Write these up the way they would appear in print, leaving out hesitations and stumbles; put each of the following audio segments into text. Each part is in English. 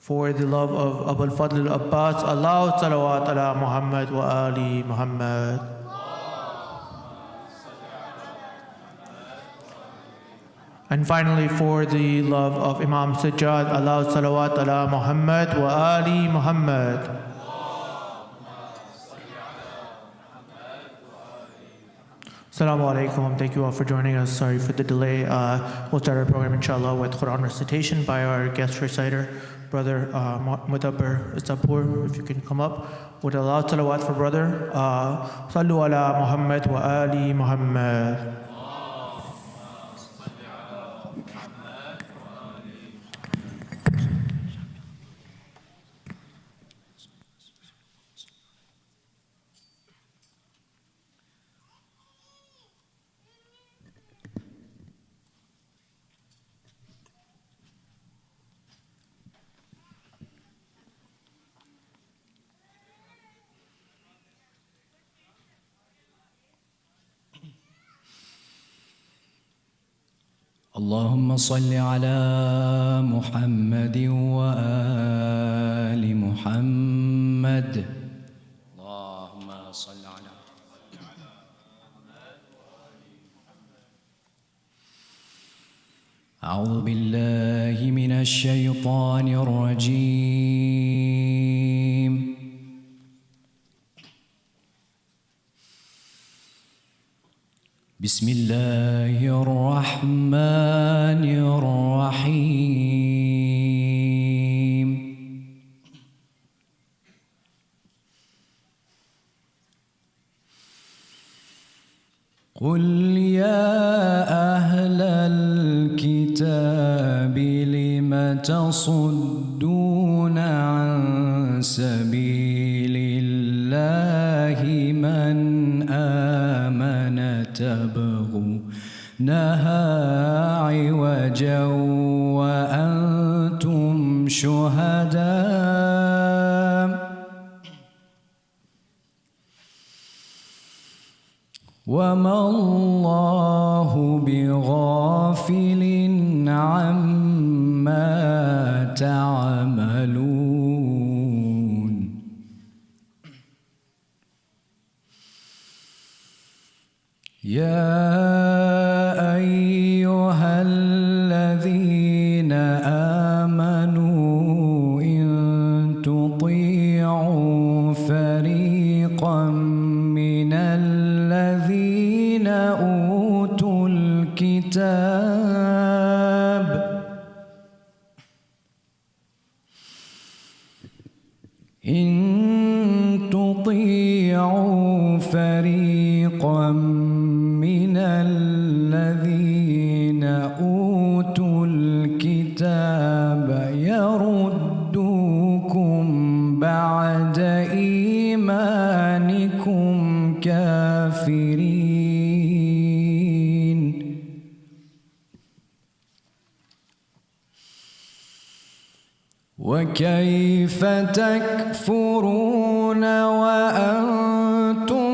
For the love of Abu al-Fadl al-Abbas, Allah salawat ala Muhammad wa ali Muhammad. And finally, for the love of Imam Sajjad, Allah salawat ala Muhammad wa ali Muhammad. Assalamu alaikum. Thank you all for joining us. Sorry for the delay. We'll start our program, inshallah, with Quran recitation by our guest reciter, Brother Mudabbir Zabur. If you can come up. With Allah salawat for Brother. Sallu ala Muhammad wa ali Muhammad. اللهم صل على محمد وآل محمد. اللهم صل على أعوذ بالله من الشيطان الرجيم. بسم الله الرحمن الرحيم. قل يا أهل الكتاب لم تصدون عن سبيل الله من آمن تبغونها عوجا وأنتم شهداء وما الله بغافل عما تعملون. يا أيها الذين آمنوا إن تطيعوا فريقا من الذين أوتوا الكتاب إن تطيعوا فريقا من الذين أوتوا الكتاب يردوكم بعد إيمانكم كافرين. وكيف تكفرون وأنتم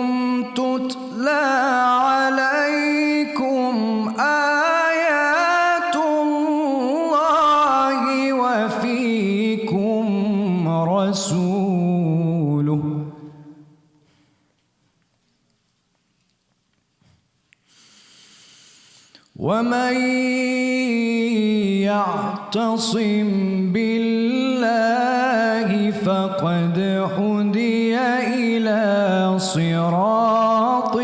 تتلى عليكم آيات الله وفيكم رسوله ومن يعتصم بالله فقد هدي إلى صراط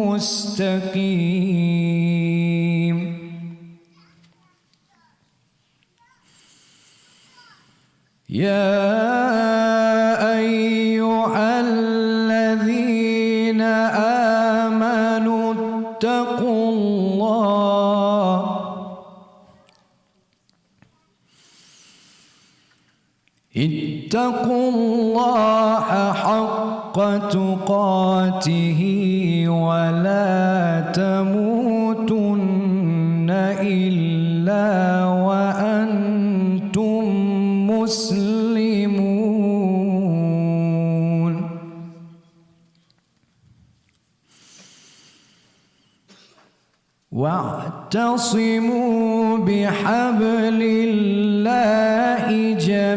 مستقيم. يا أيها الذين آمنوا اتقوا الله حق تقاته ولا تموتن إلا وأنتم مسلمون. واعتصموا بحبل الله جميعا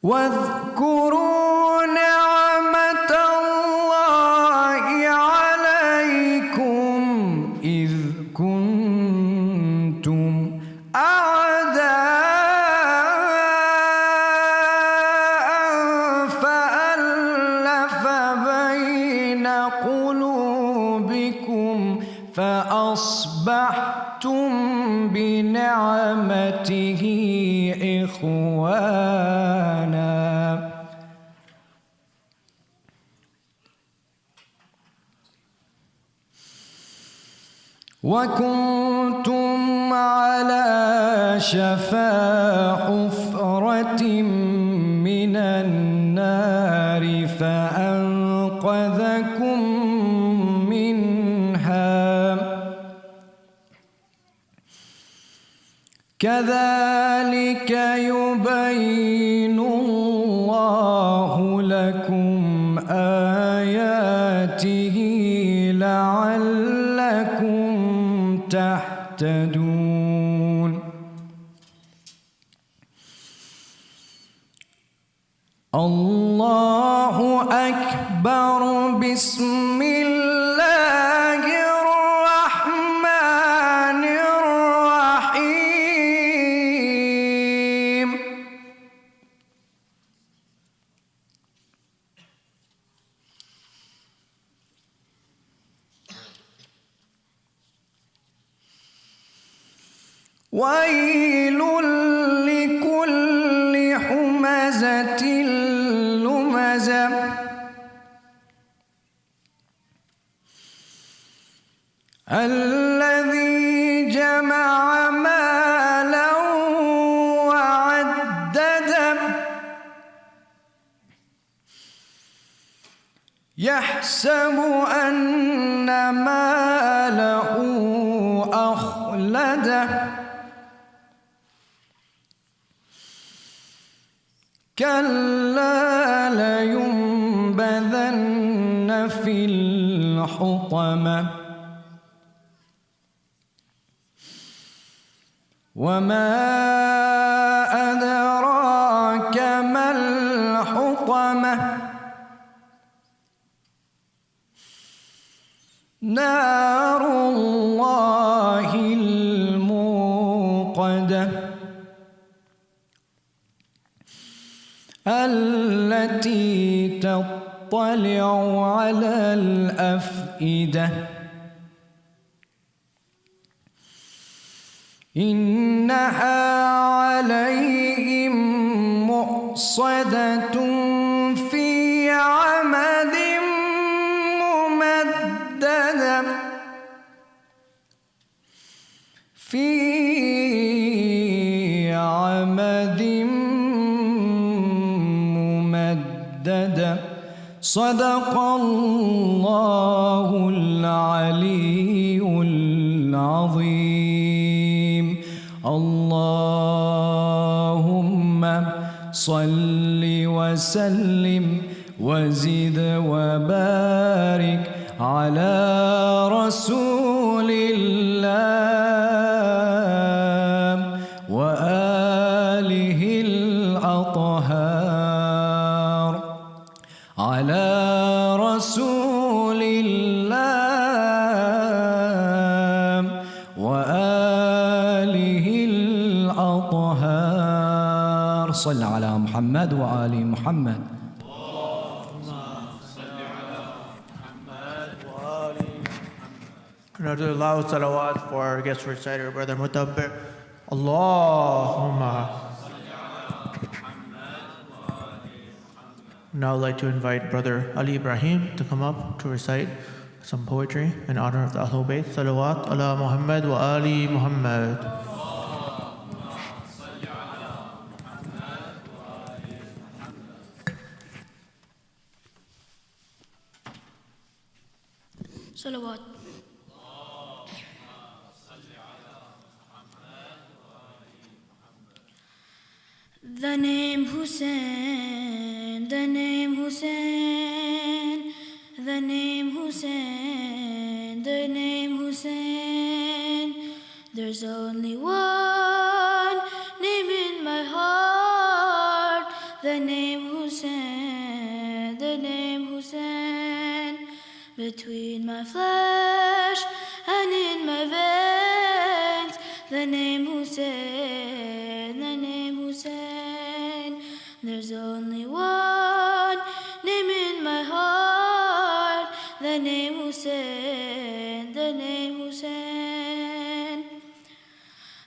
واذكروا نعمة الله عليكم إذ كنتم أعداء فألف بين قلوبكم فأصبحتم بنعمته إخوانا وكنتم على شفا حفرة من النار فأنقذكم منها كذلك يبين الله لكم آياته لعلكم تهتدون الله أكبر بسم الله الرحمن الرحيم ويل لكل همزة لمزة الذي جمع مالا وعدده يحسب أن ماله أخلده كلا لينبذن في الحطمة وما أدراك ما الحطمة نار الله الموقدة التي تطلع على الأفئدة إنها عليهم مؤصدة في عمد ممددة في عمد ممددة صدق الله العلي العظيم اللهم صل وسلم وزد وبارك على رسول الله وآله الأطهار على رسول الله وآله الأطهار صل على محمد وآل محمد Another loud salawat for our guest reciter, Brother Mutabbir. Allahumma. Now I'd like to invite Brother Ali Ibrahim to come up to recite some poetry in honor of the Ahlul Bayt. Salawat ala Muhammad wa Ali Muhammad. Salawat. The name Hussein, the name Hussein, the name Hussein, the name Hussein. There's only one name in my heart, the name Hussein, the name Hussein, between my flesh and in my veins. The name Hussein, the name Hussein. There's only one name in my heart, the name Hussein, the name Hussein.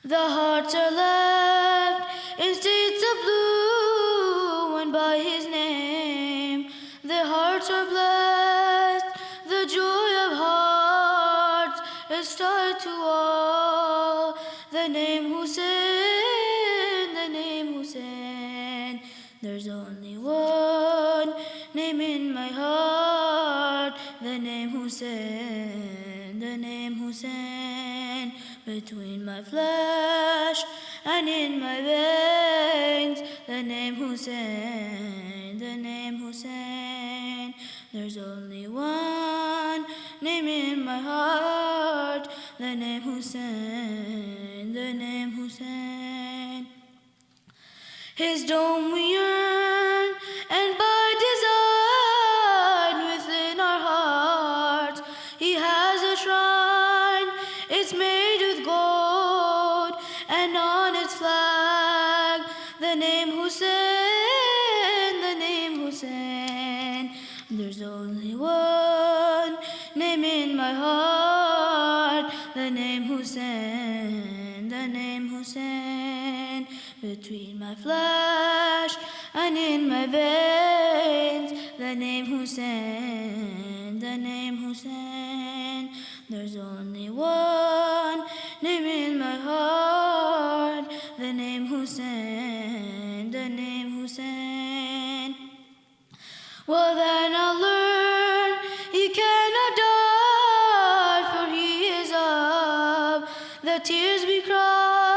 The hearts are left in states of blue, and by his name their hearts are blessed. The joy of hearts is tied to all. The name Hussein, the name Hussein. There's only one name in my heart, the name Hussein, the name Hussein. Between my flesh and in my veins, the name Hussein, the name Hussein. There's only one name in my heart, the name Hussein, the name Hussein. His dome we earn, and by design within our hearts, he has a shrine. It's made with gold, and on its flag, the name Hussein, the name Hussein. There's only one name in my heart, the name Hussein, the name Hussein. Between my flesh and in my veins, the name Hussein, the name Hussein. There's only one name in my heart, the name Hussein, the name Hussein. Well, then I'll learn he cannot die, for he is of the tears we cry.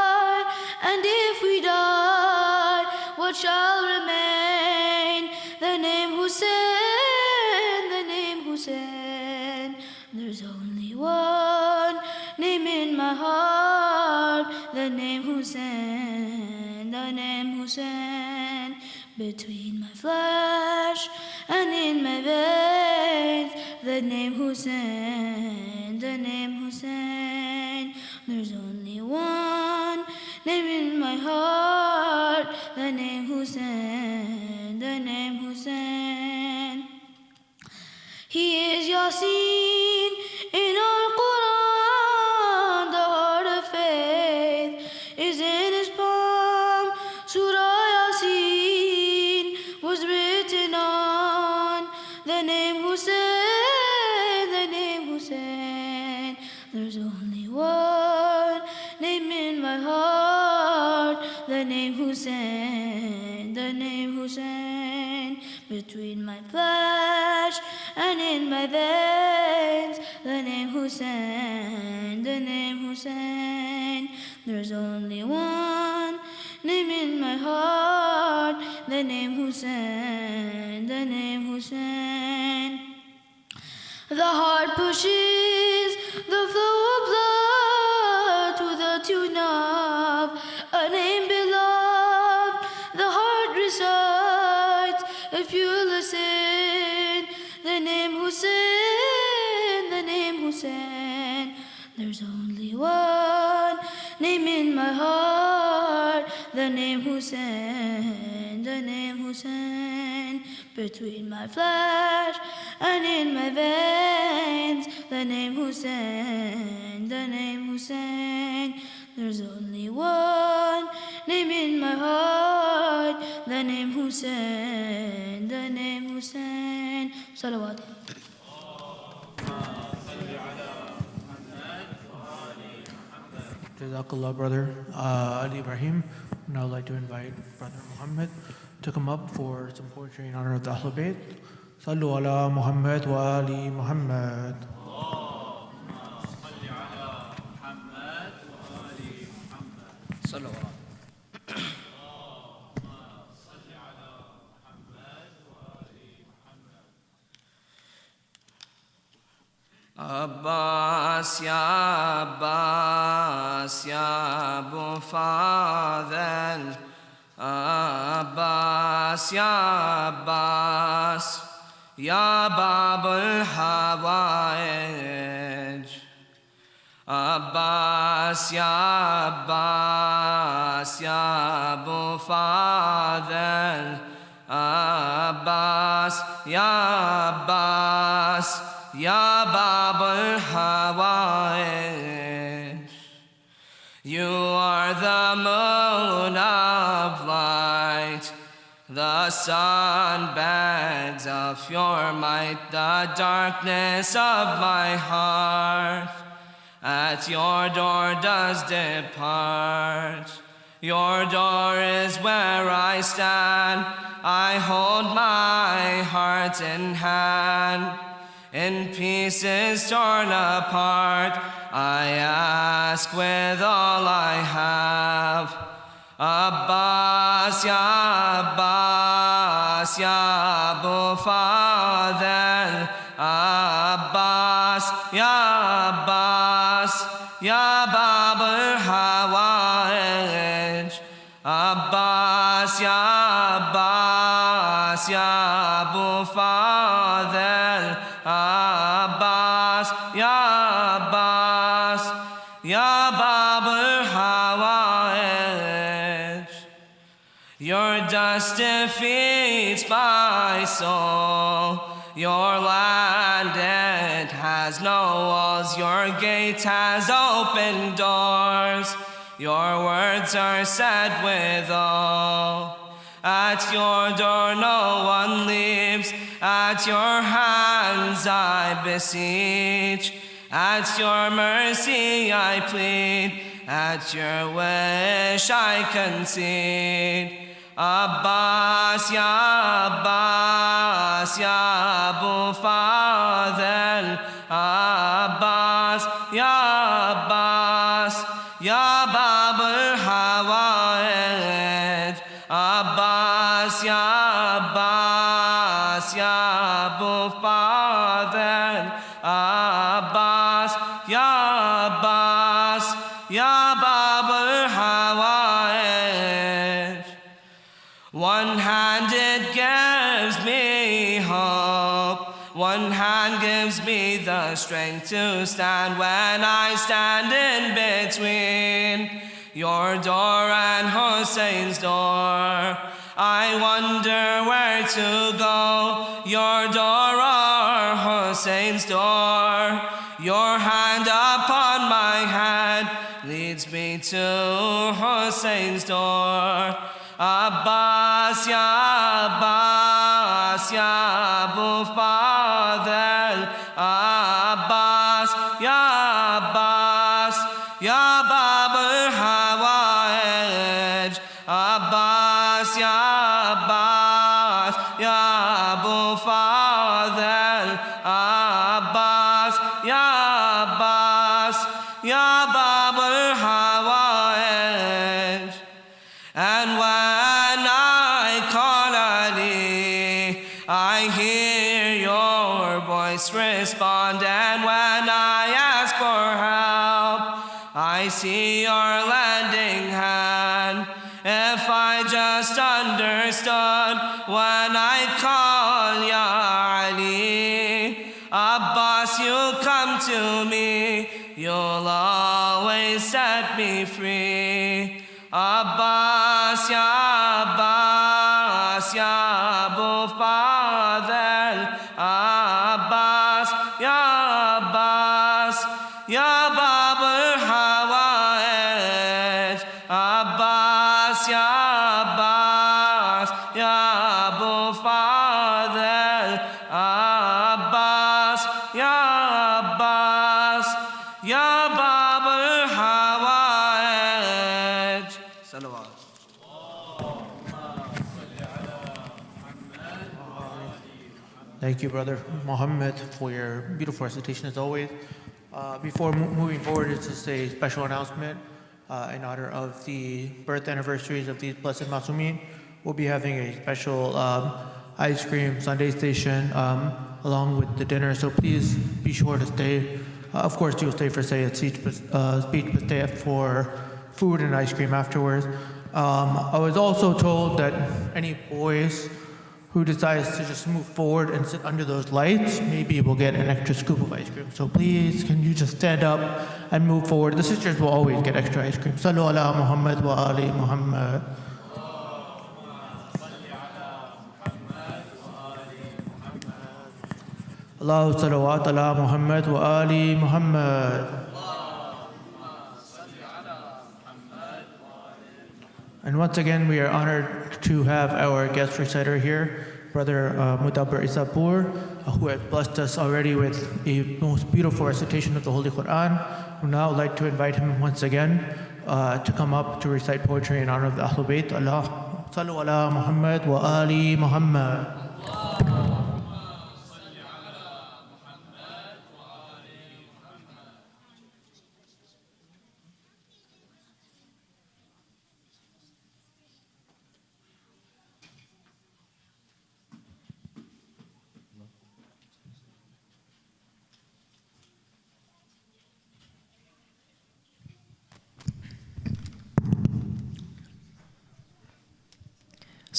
And if we die, what shall remain? The name Hussein, the name Hussein. There's only one name in my heart, the name Hussein, the name Hussein. Between my flesh and in my veins, the name Hussein, the name Hussein. There's only one name in my heart, the name Hussein, the name Hussein. He is Yasin in our Quran, the heart of faith is in his palm. Surah Yasin was written on the name Hussein, the name Hussein. There's only one name in my heart, the name Hussein, the name Hussein. Between my flesh and in my veins, the name Hussein, the name Hussein. There's only one name in my heart, the name Hussein, the name Hussein. The heart pushes the flow of blood to the tune of a name beloved. The heart recites, if you listen, the name Hussein, the name Hussein. There's only one name in my heart, the name Hussein, the name Hussein. Between my flesh and in my veins, the name Hussein, the name Hussein. There's only one name in my heart, the name Hussein, the name Hussein. Salawat. Jazakallah, brother Ali Ibrahim. Now I'd like to invite brother Muhammad to come up for some poetry in honor of the Ahlul Bayt. Sallu ala Muhammad wa ali Muhammad. صلوا عباس يا عباس يا ابو فاضل عباس Abbas, Ya Abbas, Ya Bab al-Hawaij. Abbas, Ya Abbas, Ya Abu Fadl. Abbas, Ya Abbas, Ya Bab al-Hawaij. You are the moon of light, the sun begs of your might, the darkness of my heart at your door does depart. Your door is where I stand, I hold my heart in hand. In pieces torn apart, I ask with all I have. Abbas, Ya Abbas, Ya Abu Fadl. Abbas, Ya Abbas, Ya Bab al-Hawaij. Abbas, Ya Abbas, Ya Abu Fadl. Abbas, Ya Abbas, Ya Bab al-Hawaij. Your dust defeats my soul. Your land, it has no walls. Your gate has open doors. Your words are said with all. At your door no one leaves. At your hands I beseech. At your mercy I plead. At your wish I concede. Abbas, Ya Abbas, Ya Abu Fadl. Abbas, Ya Abbas, Ya Bab al-Hawaij. Abbas, Ya Abbas, Ya Abu Fadl. Abbas, Ya Abbas, Ya Bab al-Hawaij. One hand it gives me hope, one hand gives me the strength to stand when I stand in between your door and Hussein's door. I wonder where to go, your door or Hussein's door. Your hand upon my head leads me to Hussein's door. Abbas, Ya Abbas, Ya Abu Fadl. Abbas, Ya Abbas, Ya Bab al-Hawaij. Abbas, Ya Abbas, Ya Abu Fadl. Abbas, Ya Abbas, Ya Bab al-Hawaij. And when I call Ali, I hear your voice respond. And when I ask for help, I see your lending hand. If I just understood when I call Ya Ali, Abbas, you come to me, you'll always set me free. Abbas, Ya Abbas, Ya Abu Fadl. Abbas, Ya Abbas, Ya Bab al-Hawaij. Abbas, Ya Abbas, Ya Abu Fadl. Abbas, Ya Abbas, Ya Bab al-Hawaij. Salawat. Thank you, Brother Muhammad, for your beautiful recitation as always. Before moving forward, it's just a special announcement in honor of the birth anniversaries of these blessed Masumeen. We'll be having a special ice cream Sunday station along with the dinner, so please be sure to stay. Of course, you'll stay for say at speech, but stay for food and ice cream afterwards. I was also told that any boys who decides to just move forward and sit under those lights, maybe will get an extra scoop of ice cream. So please, can you just stand up and move forward? The sisters will always get extra ice cream. Sallu ala Muhammad wa ali Muhammad. Allahu salawat ala Muhammad wa ali Muhammad. And once again, we are honored to have our guest reciter here, Brother Mudabbir Isapur, who has blessed us already with the most beautiful recitation of the Holy Quran. We would now like to invite him once again to come up to recite poetry in honor of the Ahlul Bayt. Allah, sallu ala Muhammad wa ali Muhammad.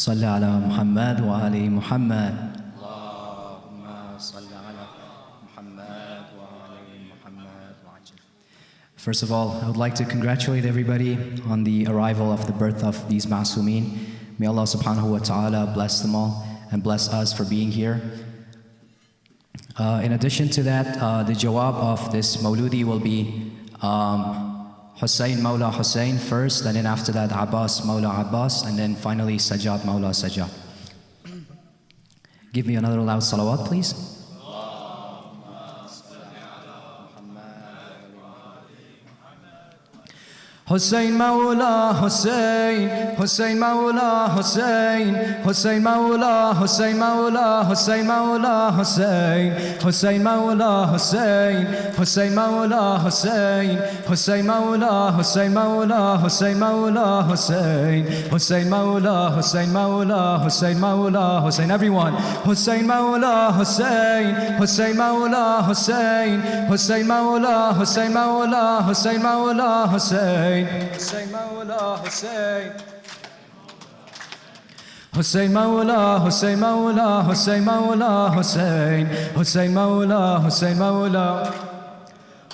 صل على محمد وآل محمد اللهم صل على محمد وآل محمد وعجل. First of all, I would like to congratulate everybody on the arrival of the birth of these Ma'sumin. May Allah subhanahu wa ta'ala bless them all and bless us for being here. In addition to that, the jawab of this Mawludi will be Hussein Mawla Hussein first, and then after that Abbas Mawla Abbas, and then finally Sajjad Mawla Sajjad. Give me another loud salawat, please. Hussein Mawla Hussein, Hussein Mawla Hussein, Hussein Mawla Hussein Mawla Hussein Mawla Hussein, Hussein Mawla Hussein, Hussein Mawla Hussein, Hussein Mawla Hussein Mawla Hussein Mawla Hussein, Hussein Mawla Hussein Mawla Hussein Mawla Hussein. Everyone, Hussein Mawla Hussein, Hussein Mawla Hussein, Hussein Mawla Hussein Mawla Hussein Mawla Hussein. Hussein Mawla Hussein, Hussein Mawla Hussein Mawla Hussein Mawla Hussein, Hussein Mawla Hussein Mawla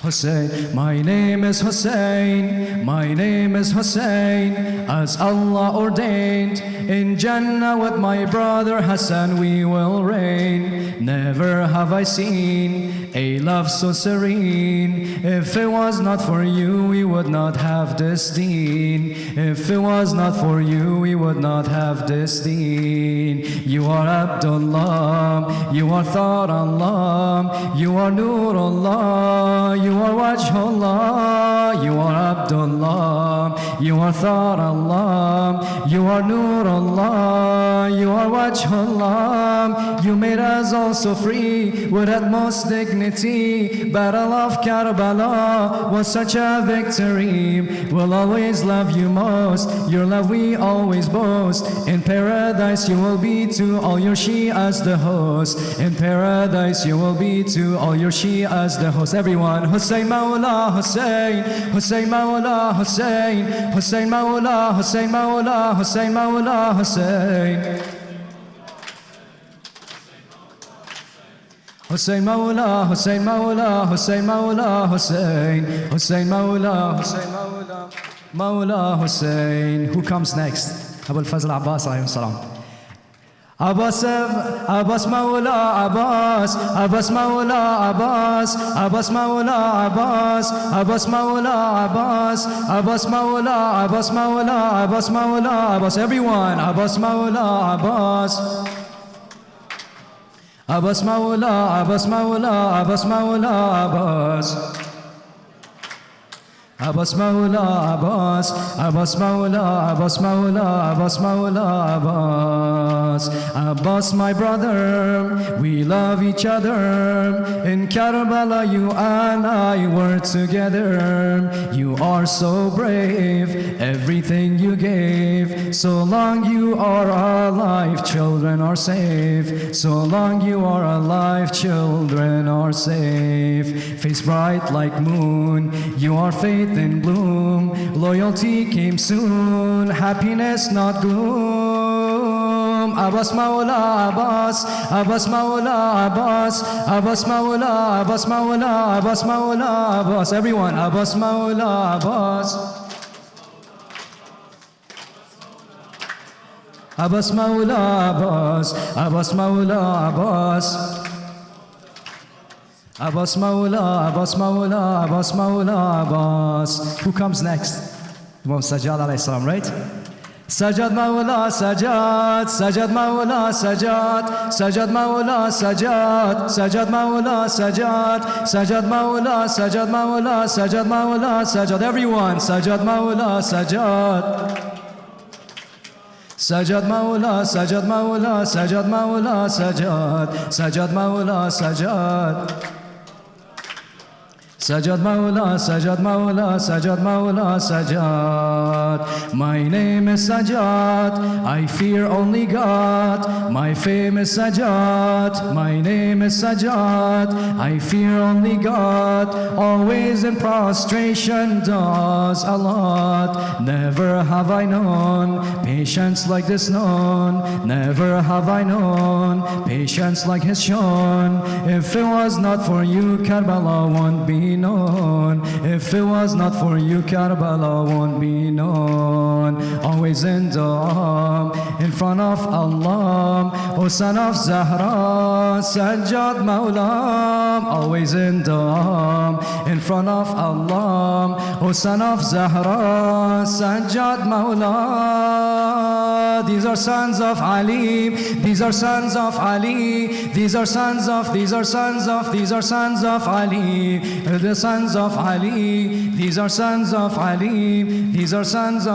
Hussein. My name is Hussein, my name is Hussein, as Allah ordained. In Jannah with my brother Hassan we will reign. Never have I seen a love so serene. If it was not for you, we would not have this deen. If it was not for you, we would not have this deen. You are Abdullah, you are Tharallah, you are Nurullah, you are Wajhullah, you are Abdullah, you are Tharallah, you are Nurullah, you are Wajhullah. You made us also free with utmost dignity. Battle of Karbala was such a victory. We'll always love you most, your love we always boast. In paradise you will be to all your Shi'as the host. In paradise you will be to all your Shi'as the host. Everyone, Hussein Mawla Hussein, Hussein Mawla Hussein, Hussein Mawla Hussein Mawla Hussein Mawla Hussein. Hussein Mawla Hussein Mawla Hussein Mawla Hussein, Hussein Mawla Hussein Mawla Mawla Hussein. Who comes next? Abul Fazl Abbas alayhi salam. Abbas Mawla Abbas, Abbas Mawla Abbas, Abbas Mawla Abbas, Abbas Mawla Abbas, Abbas Mawla Abbas Mawla Abbas Mawla Abbas. Everyone, Abbas Mawla Abbas, Abbas Mawla Abbas Mawla Abbas Mawla Abbas. Abbas Mawla Abbas, Abbas Mawla Abbas Mawla Abbas Mawla Abbas. Abbas my brother, we love each other. In Karbala you and I were together. You are so brave, everything you gave. So long you are alive, children are safe. So long you are alive, children are safe. Face bright like moon, you are faithful faith in bloom. Loyalty came soon, happiness not gloom. Abbas Mawla Abbas, Abbas Mawla Abbas, Abbas Mawla, Abbas Mawla, Abbas Mawla Abbas. Everyone, Abbas Mawla Abbas. Abbas Mawla Abbas, Abbas Mawla Abbas. Abbas Mawla, Abbas Mawla, Abbas Mawla Abbas. Who comes next? Imam Sajjad alayhi salam, right? Sajjad Mawla Sajjad, Sajjad Mawla Sajjad, Sajjad Mawla Sajjad, Sajjad Mawla Sajjad, Sajjad Mawla, Sajjad Mawla, Sajjad Mawla Sajjad. Everyone, Sajjad Mawla Sajjad. Sajjad Mawla, Sajjad Mawla, Sajjad Mawla Sajjad, Sajjad Mawla Sajjad. Sajjad Mawla, Sajjad Mawla, Sajjad Mawla Sajjad. My name is Sajjad, I fear only God. My fame is Sajjad, my name is Sajjad, I fear only God. Always in prostration does a lot. Never have I known patience like this known. Never have I known patience like his shown. If it was not for you, Karbala won't be known. If it was not for you, Karbala won't be known. Always in dua, in front of Allah, O son of Zahra, Sajjad Mawla. Always in dua, in front of Allah, O son of Zahra, Sajjad Mawla. These are sons of Ali, these are sons of Ali, these are sons of Ali, the sons of Ali, these are sons of Ali, these are sons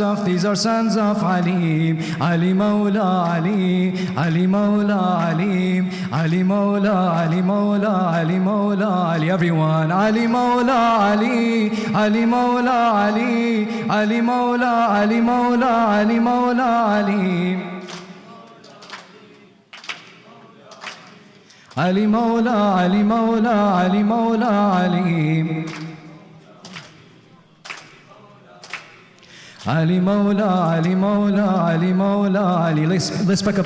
of Ali. Ali Mawla Ali, Ali Mawla Ali, Ali Mawla, Ali Mawla, Ali Mawla Ali. Everyone, Ali Mawla Ali, Ali Mawla Ali, Ali Mawla, Ali Mawla, Ali Mawla Ali. Ali Mawla, Ali Mawla, Ali Mawla Ali. Ali Mawla, Ali Mawla, Ali Mawla Ali. Let's pick up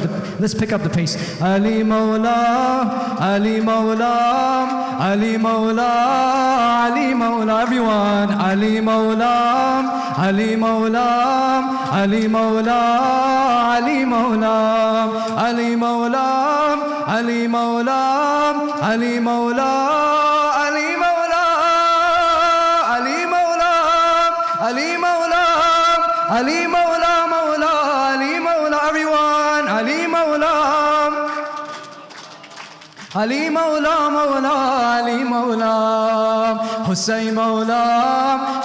the pace. Ali Mawla, Ali Mawla, Ali Mawla, Ali Mawla. Everyone, Ali Mawla, Ali Mawla, Ali Mawla, Ali Mawla, Ali Mawla, Ali Mawla, Ali Mawla, Ali Mawla, Ali Mawla, Ali Mawla, Ali Mawla, Mawla, Ali Mawla. Everyone, Ali Mawla, Ali Mawla, Mawla, Ali Mawla. Hussain Mawla,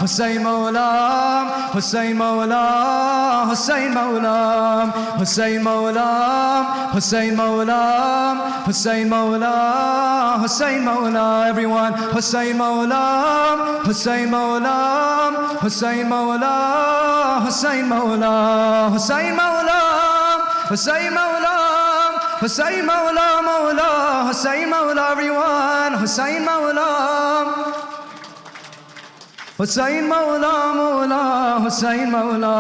Hussain Mawla, Hussain Mawla, Hussain Mawla, Hussain Mawla, Hussain Mawla, Hussain Mawla, Hussain Mawla. Everyone, Hussain Mawla, Hussain Mawla, Hussain Mawla, Hussain Mawla, Hussain Mawla, Hussain Mawla, Hussain Mawla, Mawla, Hussain Mawla. Everyone, Hussain Mawla, Hussain Mawla, Mawla, Hussain Mawla.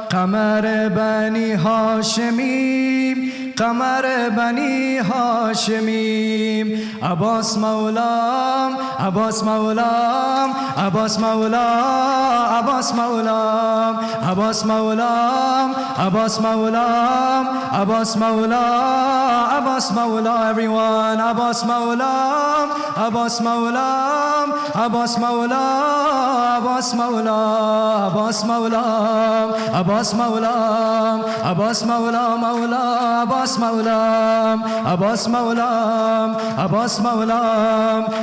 Qamar Bani Hashim, Qamar Bani Hashim. Abbas Mawla, Abbas Mawla, Abbas Mawla, Abbas Mawla, Abbas Mawla, Abbas Mawla, Abbas Mawla, Abbas Mawla. Everyone, Abbas Mawla, Abbas Mawla, Abbas Mawla, Abbas Mawla, Abbas Mawla, Abbas Mawla, Abbas Mawla, Mawla, Abbas Mawla, Abbas Mawla, Abbas Mawla,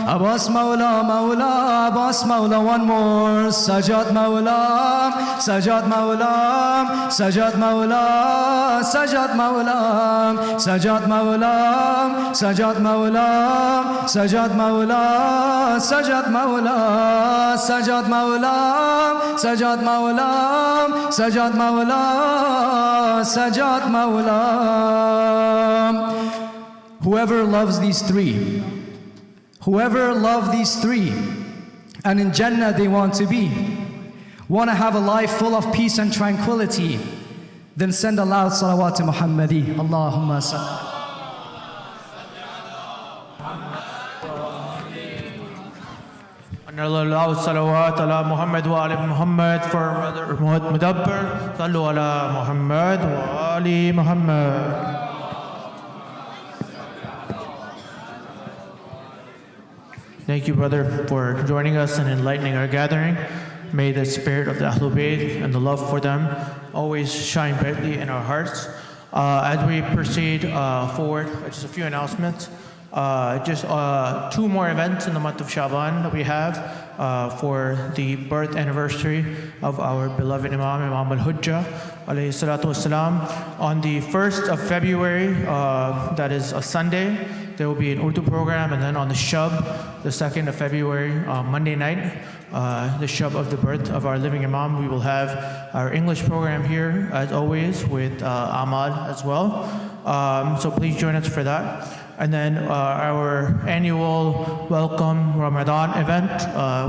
Abbas Mawla, Mawla, Abbas Mawla. One more. Sajjad Mawla, Sajjad Mawla, Sajjad Mawla, Sajjad Mawla, Sajjad Mawla, Sajjad Mawla, Sajjad Mawla, Sajjad Mawla, Sajjad Mawla, Sajjad Mawla, Sajjad Mawla, Sajjad Mawla. Whoever loves these three, whoever loves these three, and in Jannah they want to be, want to have a life full of peace and tranquility, then send a loud salawat to Muhammadi. Allahumma salli. Allah salawat ala Muhammad wa ali Muhammad for Brother Mudabbir. Sallu ala Muhammad wa ali Muhammad. Thank you, brother, for joining us and enlightening our gathering. May the spirit of the Ahlul Bayt and the love for them always shine brightly in our hearts. As we proceed forward, just a few announcements. Just 2 more events in the month of Shaban that we have for the birth anniversary of our beloved Imam al-Hujjah, alayhi salatu wasalam. On the 1st of February, that is a Sunday, there will be an Urdu program, and then on the Shab, the 2nd of February, Monday night, the Shab of the birth of our living Imam, we will have our English program here, as always, with Ahmad as well. So please join us for that. And then our annual Welcome Ramadan event,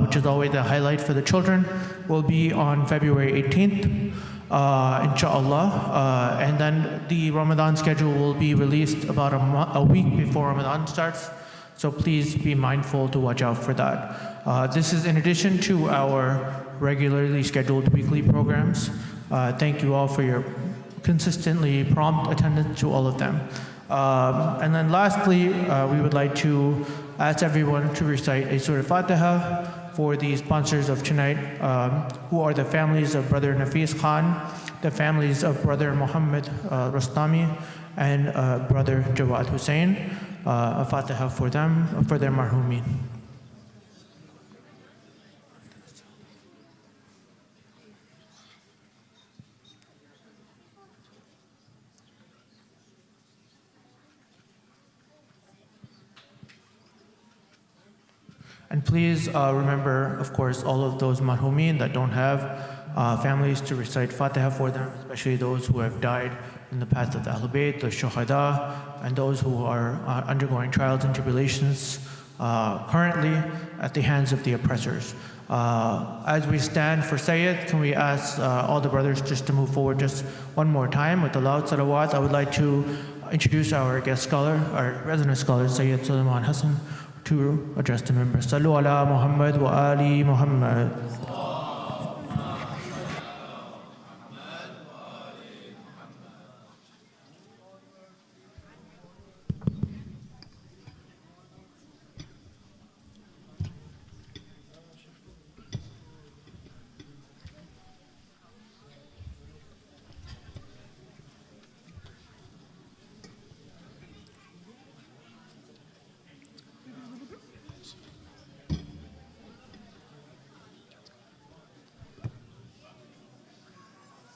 which is always the highlight for the children, will be on February 18th, inshallah. And then the Ramadan schedule will be released about a week before Ramadan starts. So please be mindful to watch out for that. This is in addition to our regularly scheduled weekly programs. Thank you all for your consistently prompt attendance to all of them. And then lastly, we would like to ask everyone to recite a Surah Fatiha for the sponsors of tonight, who are the families of Brother Nafis Khan, the families of Brother Muhammad Rastami, and Brother Jawad Hussain. A Fatiha for them, for their marhumin. And please remember, of course, all of those marhumin that don't have families to recite Fatiha for them, especially those who have died in the path of the Ahlul Bayt, the Shuhada, and those who are undergoing trials and tribulations currently at the hands of the oppressors. As we stand for Sayyid, can we ask all the brothers just to move forward just one more time with the loud salawat? I would like to introduce our guest scholar, our resident scholar, Sayyid Sulaiman Hassan, to address the members. Sallu ala Muhammad wa ali Muhammad.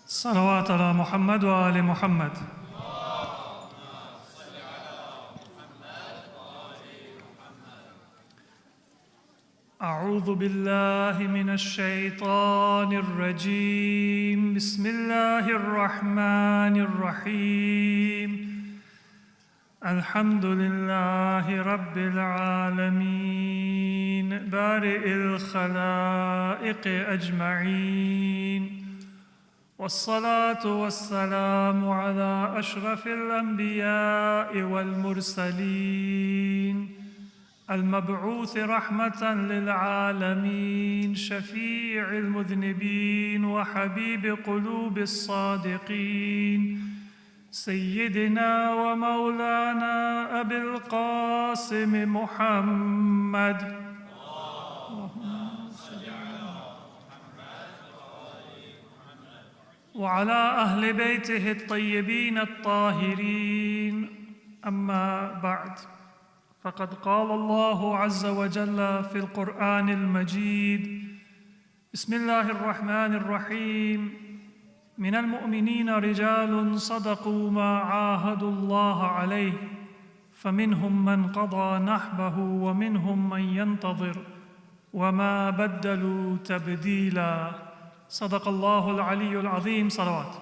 صلوات على محمد وآل محمد. أعوذ بالله من الشيطان الرجيم. بسم الله الرحمن الرحيم. الحمد لله رب العالمين بارئ الخلائق أجمعين، والصلاة والسلام على أشرف الأنبياء والمرسلين المبعوث رحمة للعالمين، شفيع المذنبين وحبيب قلوب الصادقين، سيدنا ومولانا أبي القاسم محمد. وعلى أهل بيته الطيبين الطاهرين. أما بعد، فقد قال الله عز وجل في القرآن المجيد: بسم الله الرحمن الرحيم. من المؤمنين رجال صدقوا ما عاهدوا الله عليه، فمنهم من قضى نحبه ومنهم من ينتظر وما بدلوا تبديلا. صدق الله العلي العظيم. صلوات.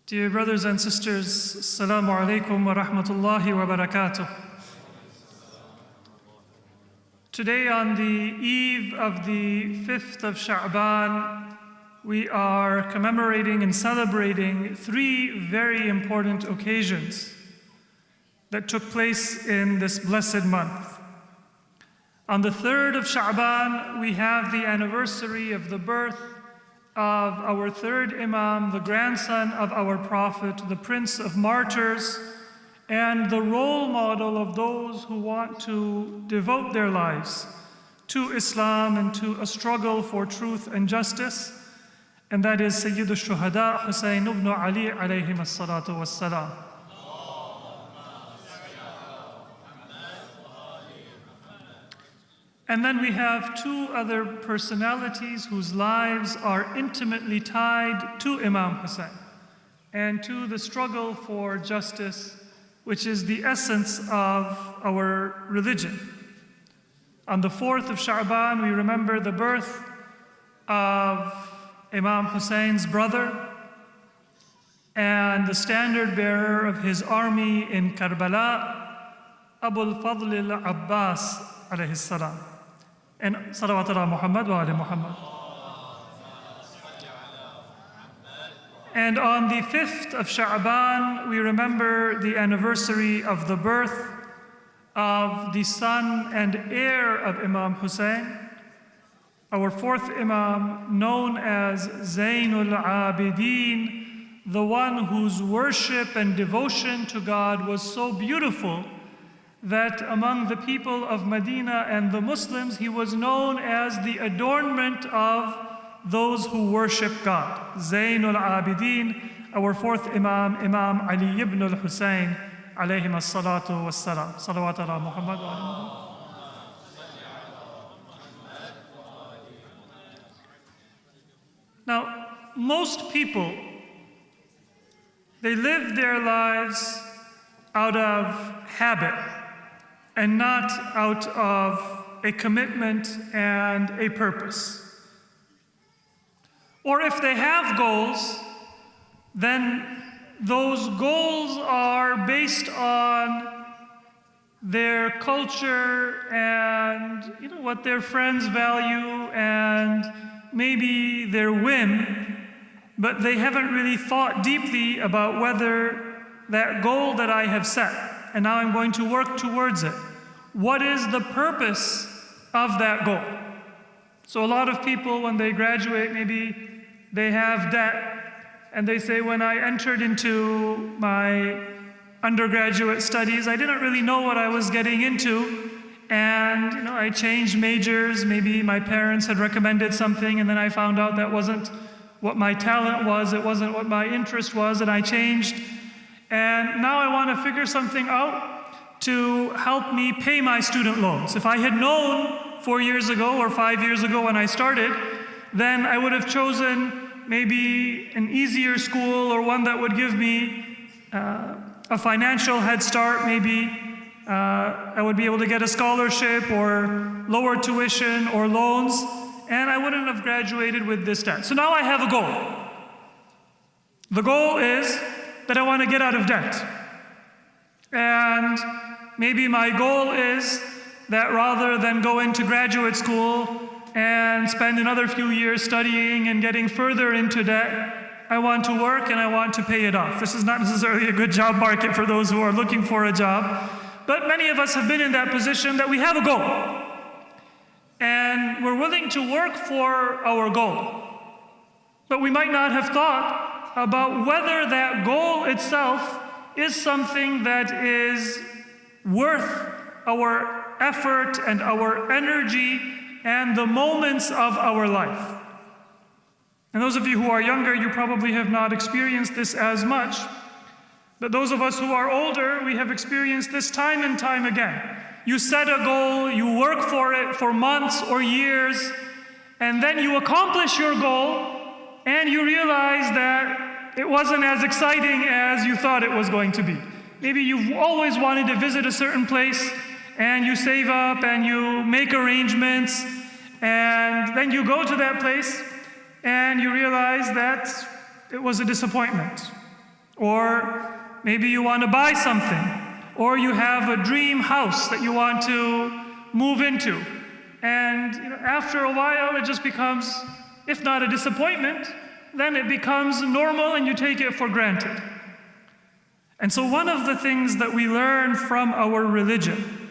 Dear brothers and sisters, Assalamu alaikum wa rahmatullahi wa barakatuh. Today, on the eve of the 5th of Sha'ban, we are commemorating and celebrating three very important occasions that took place in this blessed month. On the 3rd of Sha'ban, we have the anniversary of the birth of our third Imam, the grandson of our Prophet, the Prince of Martyrs, and the role model of those who want to devote their lives to Islam and to a struggle for truth and justice, and that is Sayyid al-Shuhada, Husayn ibn Ali alayhim as-salatu was-salam. And then we have two other personalities whose lives are intimately tied to Imam Hussein and to the struggle for justice, which is the essence of our religion. On the 4th of Sha'ban, we remember the birth of Imam Hussein's brother and the standard bearer of his army in Karbala, Abu al-Fadl al-Abbas alayhi salam. And salawat ala Muhammad wa ala Muhammad. And on the 5th of Sha'ban, we remember the anniversary of the birth of the son and heir of Imam Hussein, our fourth Imam, known as Zainul Abidin, the one whose worship and devotion to God was so beautiful that among the people of Medina and the Muslims, he was known as the adornment of those who worship God. Zainul Abidin, our fourth Imam, Imam Ali ibn al-Husayn, alayhim as-salatu was-salam. Salawat ala Muhammad wa ala Muhammad. Now, most people, they live their lives out of habit and not out of a commitment and a purpose. Or if they have goals, then those goals are based on their culture and what their friends value and maybe their whim, but they haven't really thought deeply about whether that goal that I have set, and now I'm going to work towards it, what is the purpose of that goal? So a lot of people, when they graduate, maybe they have debt, and they say, when I entered into my undergraduate studies, I didn't really know what I was getting into, and I changed majors. Maybe my parents had recommended something, and then I found out that wasn't what my talent was, it wasn't what my interest was, and I changed. And now I want to figure something out to help me pay my student loans. If I had known 4 years ago or 5 years ago when I started, then I would have chosen maybe an easier school or one that would give me a financial head start. Maybe I would be able to get a scholarship or lower tuition or loans, and I wouldn't have graduated with this debt. So now I have a goal. The goal is that I want to get out of debt. And maybe my goal is that rather than go into graduate school and spend another few years studying and getting further into debt, I want to work and I want to pay it off. This is not necessarily a good job market for those who are looking for a job, but many of us have been in that position that we have a goal. And we're willing to work for our goal. But we might not have thought about whether that goal itself is something that is worth our effort and our energy and the moments of our life. And those of you who are younger, you probably have not experienced this as much. But those of us who are older, we have experienced this time and time again. You set a goal, you work for it for months or years, and then you accomplish your goal, and you realize that it wasn't as exciting as you thought it was going to be. Maybe you've always wanted to visit a certain place, and you save up and you make arrangements, and then you go to that place, and you realize that it was a disappointment. Or maybe you want to buy something. Or you have a dream house that you want to move into. And after a while, it just becomes, if not a disappointment, then it becomes normal and you take it for granted. And so one of the things that we learn from our religion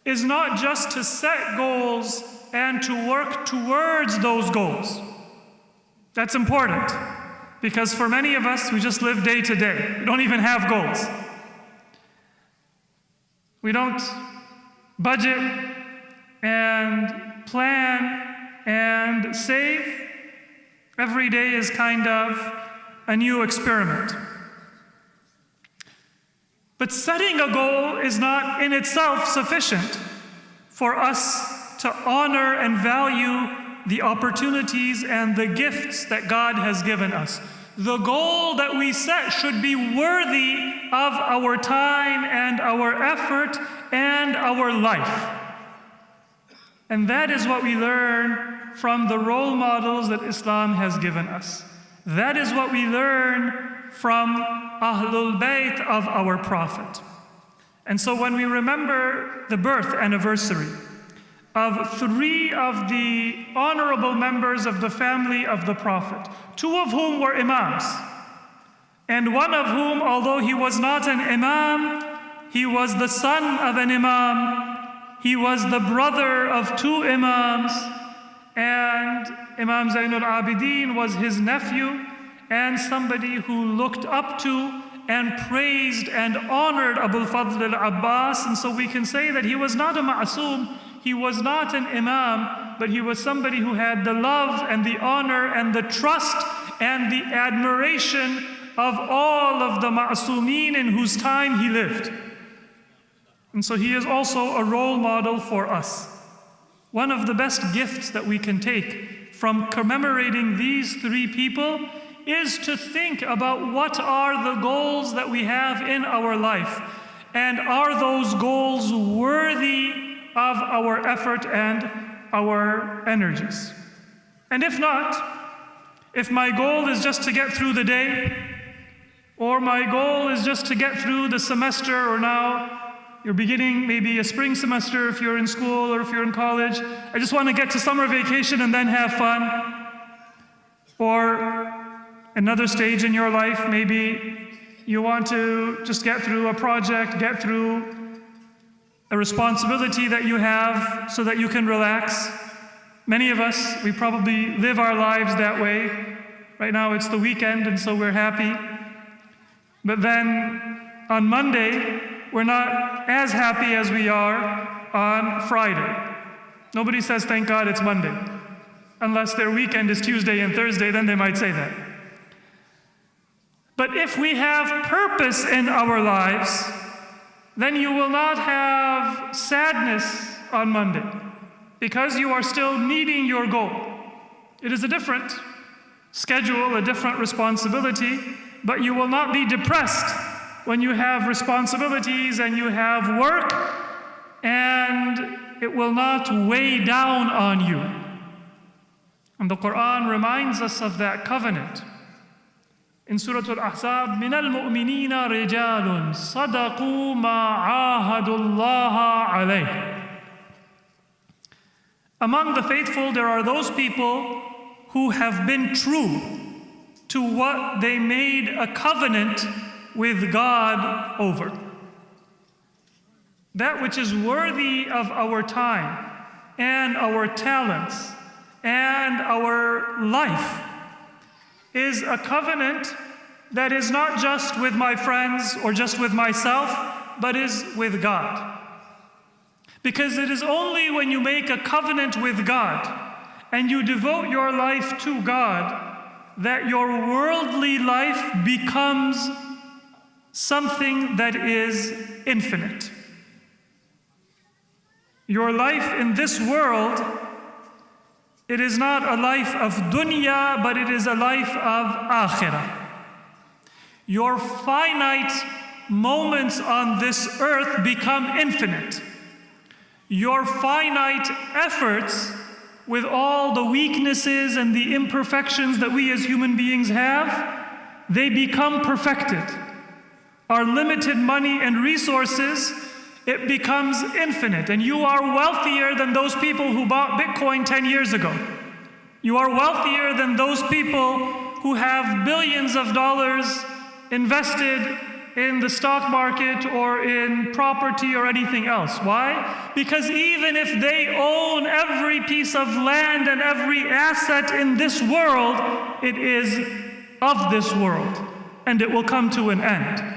is not just to set goals and to work towards those goals. That's important, because for many of us, we just live day to day. We don't even have goals. We don't budget and plan and save. Every day is kind of a new experiment. But setting a goal is not in itself sufficient for us to honor and value the opportunities and the gifts that God has given us. The goal that we set should be worthy of our time and our effort and our life. And that is what we learn from the role models that Islam has given us. That is what we learn from Ahlul Bayt of our Prophet. And so when we remember the birth anniversary of 3 of the honorable members of the family of the Prophet, 2 of whom were imams, and one of whom, although he was not an imam, he was the son of an imam, he was the brother of 2 imams, and Imam Zainul Abidin was his nephew, and somebody who looked up to and praised and honored Abul Fadl al-Abbas. And so we can say that he was not a ma'asum, he was not an imam, but he was somebody who had the love and the honor and the trust and the admiration of all of the ma'asumeen in whose time he lived. And so he is also a role model for us. One of the best gifts that we can take from commemorating these 3 people is to think about what are the goals that we have in our life, and are those goals worthy of our effort and our energies. And if not, if my goal is just to get through the day, or my goal is just to get through the semester, or now you're beginning maybe a spring semester if you're in school or if you're in college, I just want to get to summer vacation and then have fun. Or another stage in your life, maybe you want to just get through a project, get through a responsibility that you have so that you can relax. Many of us, we probably live our lives that way. Right now it's the weekend and so we're happy. But then on Monday, we're not as happy as we are on Friday. Nobody says, thank God it's Monday. Unless their weekend is Tuesday and Thursday, then they might say that. But if we have purpose in our lives, then you will not have sadness on Monday, because you are still meeting your goal. It is a different schedule, a different responsibility, but you will not be depressed when you have responsibilities and you have work, and it will not weigh down on you. And the Quran reminds us of that covenant. In Surah Al-Ahzab, مِنَ الْمُؤْمِنِينَ رِجَالٌ صَدَقُوا مَا عَاهَدُوا اللَّهَ عَلَيْهِ. Among the faithful, there are those people who have been true to what they made a covenant with God over. That which is worthy of our time and our talents and our life is a covenant that is not just with my friends or just with myself, but is with God. Because it is only when you make a covenant with God and you devote your life to God that your worldly life becomes something that is infinite. Your life in this world, it is not a life of dunya, but it is a life of akhirah. Your finite moments on this earth become infinite. Your finite efforts, with all the weaknesses and the imperfections that we as human beings have, they become perfected. Our limited money and resources, it becomes infinite. And you are wealthier than those people who bought Bitcoin 10 years ago. You are wealthier than those people who have billions of dollars invested in the stock market or in property or anything else. Why? Because even if they own every piece of land and every asset in this world, it is of this world, and it will come to an end.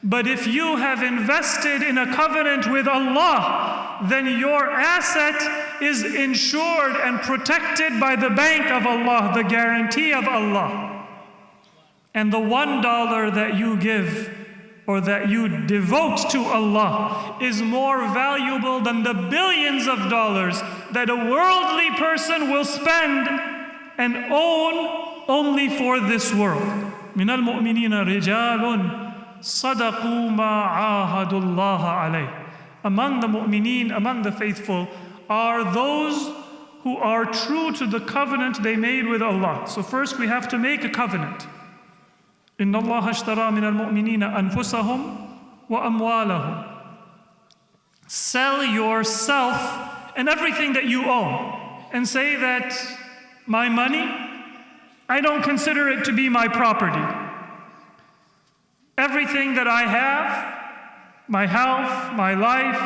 But if you have invested in a covenant with Allah, then your asset is insured and protected by the bank of Allah, the guarantee of Allah. And the $1 that you give or that you devote to Allah is more valuable than the billions of dollars that a worldly person will spend and own only for this world. من المؤمنين رجال صدقوا ما عاهدوا الله عليه. Among the mu'mineen, among the faithful, are those who are true to the covenant they made with Allah. So first we have to make a covenant. إن الله اشترى من المؤمنين أنفسهم وأموالهم. Sell yourself and everything that you own and say that my money, I don't consider it to be my property. Everything that I have, my health, my life,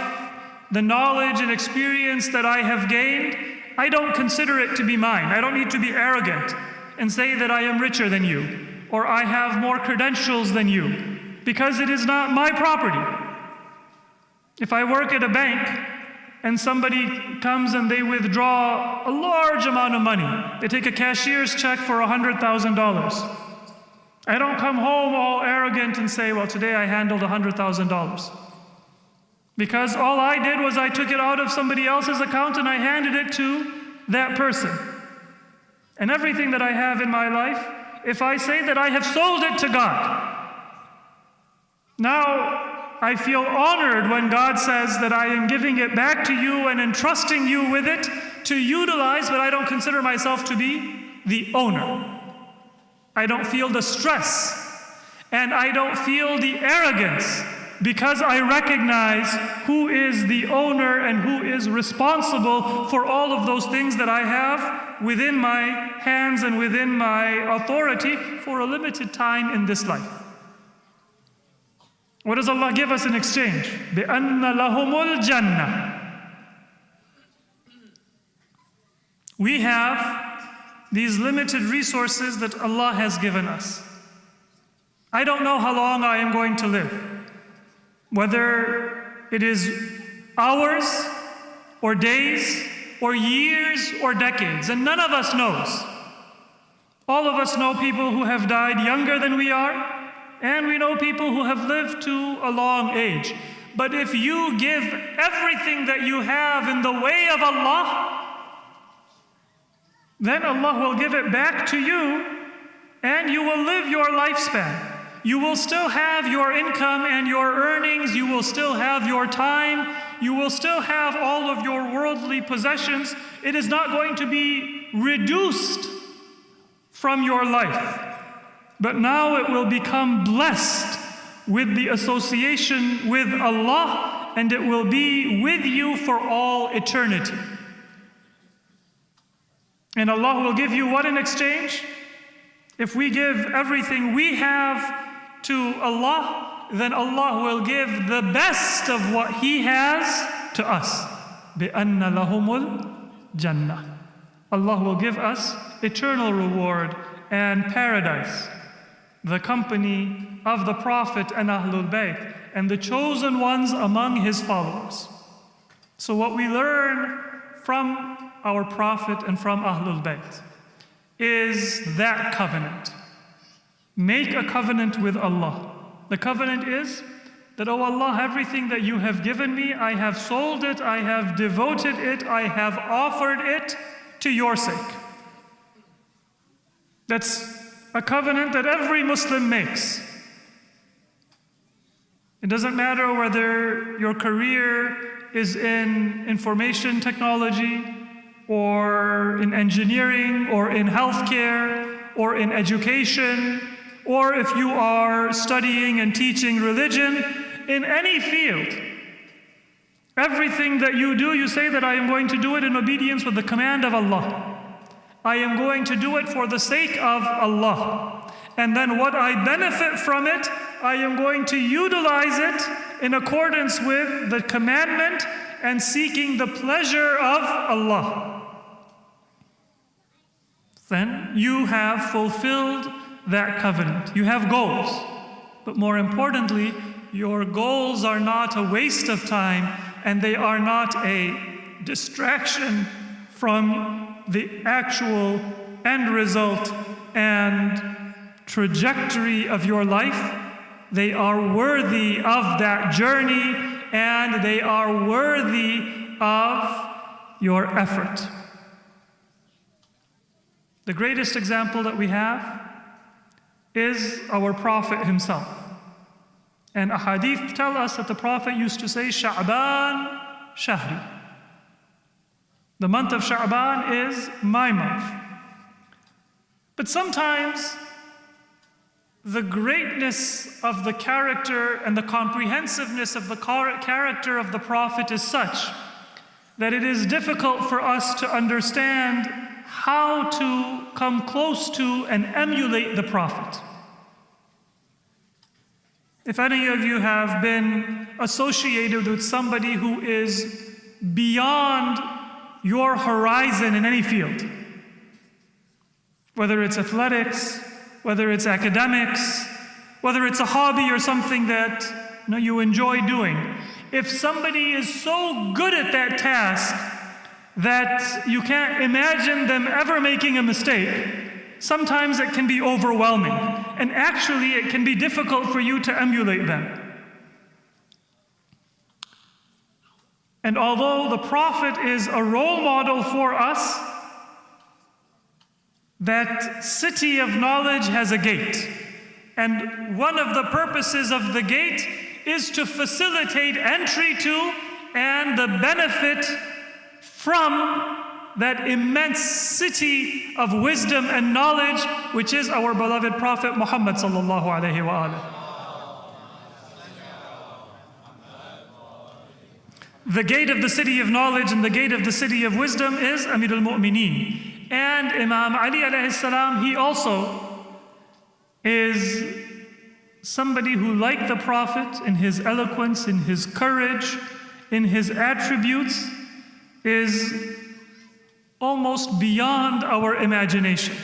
the knowledge and experience that I have gained, I don't consider it to be mine. I don't need to be arrogant and say that I am richer than you or I have more credentials than you, because it is not my property. If I work at a bank and somebody comes and they withdraw a large amount of money, they take a cashier's check for $100,000. I don't come home all arrogant and say, well, today I handled $100,000. Because all I did was I took it out of somebody else's account and I handed it to that person. And everything that I have in my life, if I say that I have sold it to God, now I feel honored when God says that I am giving it back to you and entrusting you with it to utilize, but I don't consider myself to be the owner. I don't feel the stress and I don't feel the arrogance because I recognize who is the owner and who is responsible for all of those things that I have within my hands and within my authority for a limited time in this life. What does Allah give us in exchange? بِأَنَّ لَهُمُ الْجَنَّةِ. We have these limited resources that Allah has given us. I don't know how long I am going to live, whether it is hours or days or years or decades, and none of us knows. All of us know people who have died younger than we are, and we know people who have lived to a long age. But if you give everything that you have in the way of Allah, then Allah will give it back to you and you will live your lifespan. You will still have your income and your earnings, you will still have your time, you will still have all of your worldly possessions. It is not going to be reduced from your life. But now it will become blessed with the association with Allah, and it will be with you for all eternity. And Allah will give you what in exchange? If we give everything we have to Allah, then Allah will give the best of what He has to us. بِأَنَّ لَهُمُ الْجَنَّةِ. Allah will give us eternal reward and paradise, the company of the Prophet and Ahlul Bayt, and the chosen ones among his followers. So what we learn from our Prophet and from Ahlul Bayt is that covenant. Make a covenant with Allah. The covenant is that, oh Allah, everything that you have given me, I have sold it, I have devoted it, I have offered it to your sake. That's a covenant that every Muslim makes. It doesn't matter whether your career is in information technology or in engineering or in healthcare or in education or if you are studying and teaching religion, in any field, everything that you do, you say that I am going to do it in obedience with the command of Allah. I am going to do it for the sake of Allah. And then what I benefit from it, I am going to utilize it in accordance with the commandment and seeking the pleasure of Allah. Then you have fulfilled that covenant. You have goals. But more importantly, your goals are not a waste of time, and they are not a distraction from the actual end result and trajectory of your life. They are worthy of that journey, and they are worthy of your effort. The greatest example that we have is our Prophet himself. And ahadith tell us that the Prophet used to say, Sha'ban Shahri. The month of Sha'ban is my month. But sometimes the greatness of the character and the comprehensiveness of the character of the Prophet is such that it is difficult for us to understand how to come close to and emulate the Prophet. If any of you have been associated with somebody who is beyond your horizon in any field, whether it's athletics, whether it's academics, whether it's a hobby or something that you enjoy doing, if somebody is so good at that task that you can't imagine them ever making a mistake, sometimes it can be overwhelming. And actually, it can be difficult for you to emulate them. And although the Prophet is a role model for us, that city of knowledge has a gate. And one of the purposes of the gate is to facilitate entry to and the benefit from that immense city of wisdom and knowledge, which is our beloved Prophet Muhammad sallallahu alaihi wasallam. The gate of the city of knowledge and the gate of the city of wisdom is Amir al-Mu'mineen. And Imam Ali alayhi salam, he also is somebody who, like the Prophet, in his eloquence, in his courage, in his attributes, is almost beyond our imagination.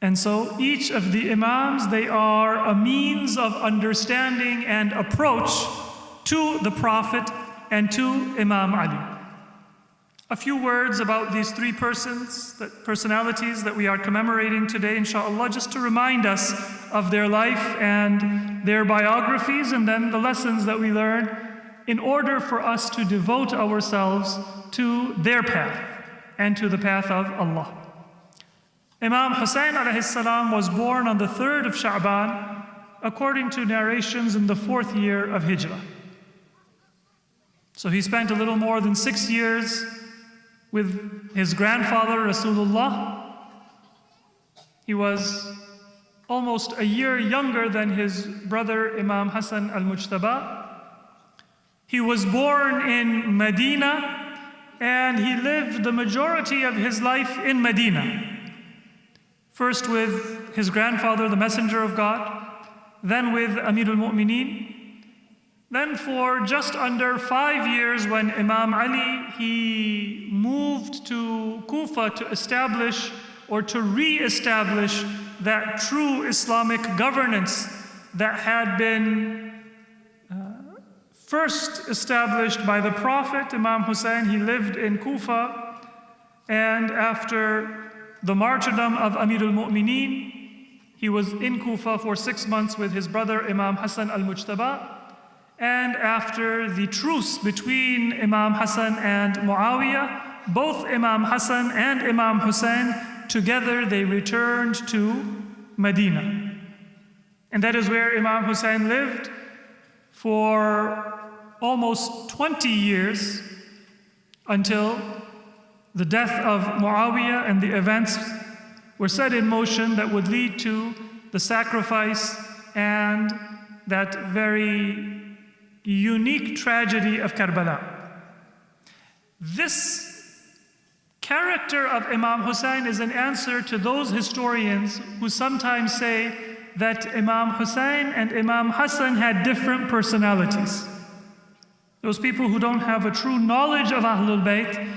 And so each of the Imams, they are a means of understanding and approach to the Prophet and to Imam Ali. A few words about these three personalities that we are commemorating today, inshallah, just to remind us of their life and their biographies, and then the lessons that we learn in order for us to devote ourselves to their path and to the path of Allah. Imam Hussein alayhi salam was born on the 3rd of Sha'ban, according to narrations in the 4th year of Hijrah. So he spent a little more than 6 years with his grandfather Rasulullah. He was almost a year younger than his brother Imam Hassan al-Mujtaba. He was born in Medina, and he lived the majority of his life in Medina. First with his grandfather, the Messenger of God, then with Amir al-Mu'mineen. Then for just under 5 years, when Imam Ali, he moved to Kufa to establish or to re-establish that true Islamic governance that had been first established by the Prophet. Imam Hussein, he lived in Kufa, and after the martyrdom of Amir al-Mu'mineen, he was in Kufa for 6 months with his brother Imam Hassan al-Mujtaba. And after the truce between Imam Hassan and Muawiyah, both Imam Hassan and Imam Hussein together, they returned to Medina. And that is where Imam Hussein lived for almost 20 years until the death of Muawiyah and the events were set in motion that would lead to the sacrifice, and that very unique tragedy of Karbala. This character of Imam Hussein is an answer to those historians who sometimes say that Imam Hussein and Imam Hassan had different personalities. Those people who don't have a true knowledge of Ahlul Bayt,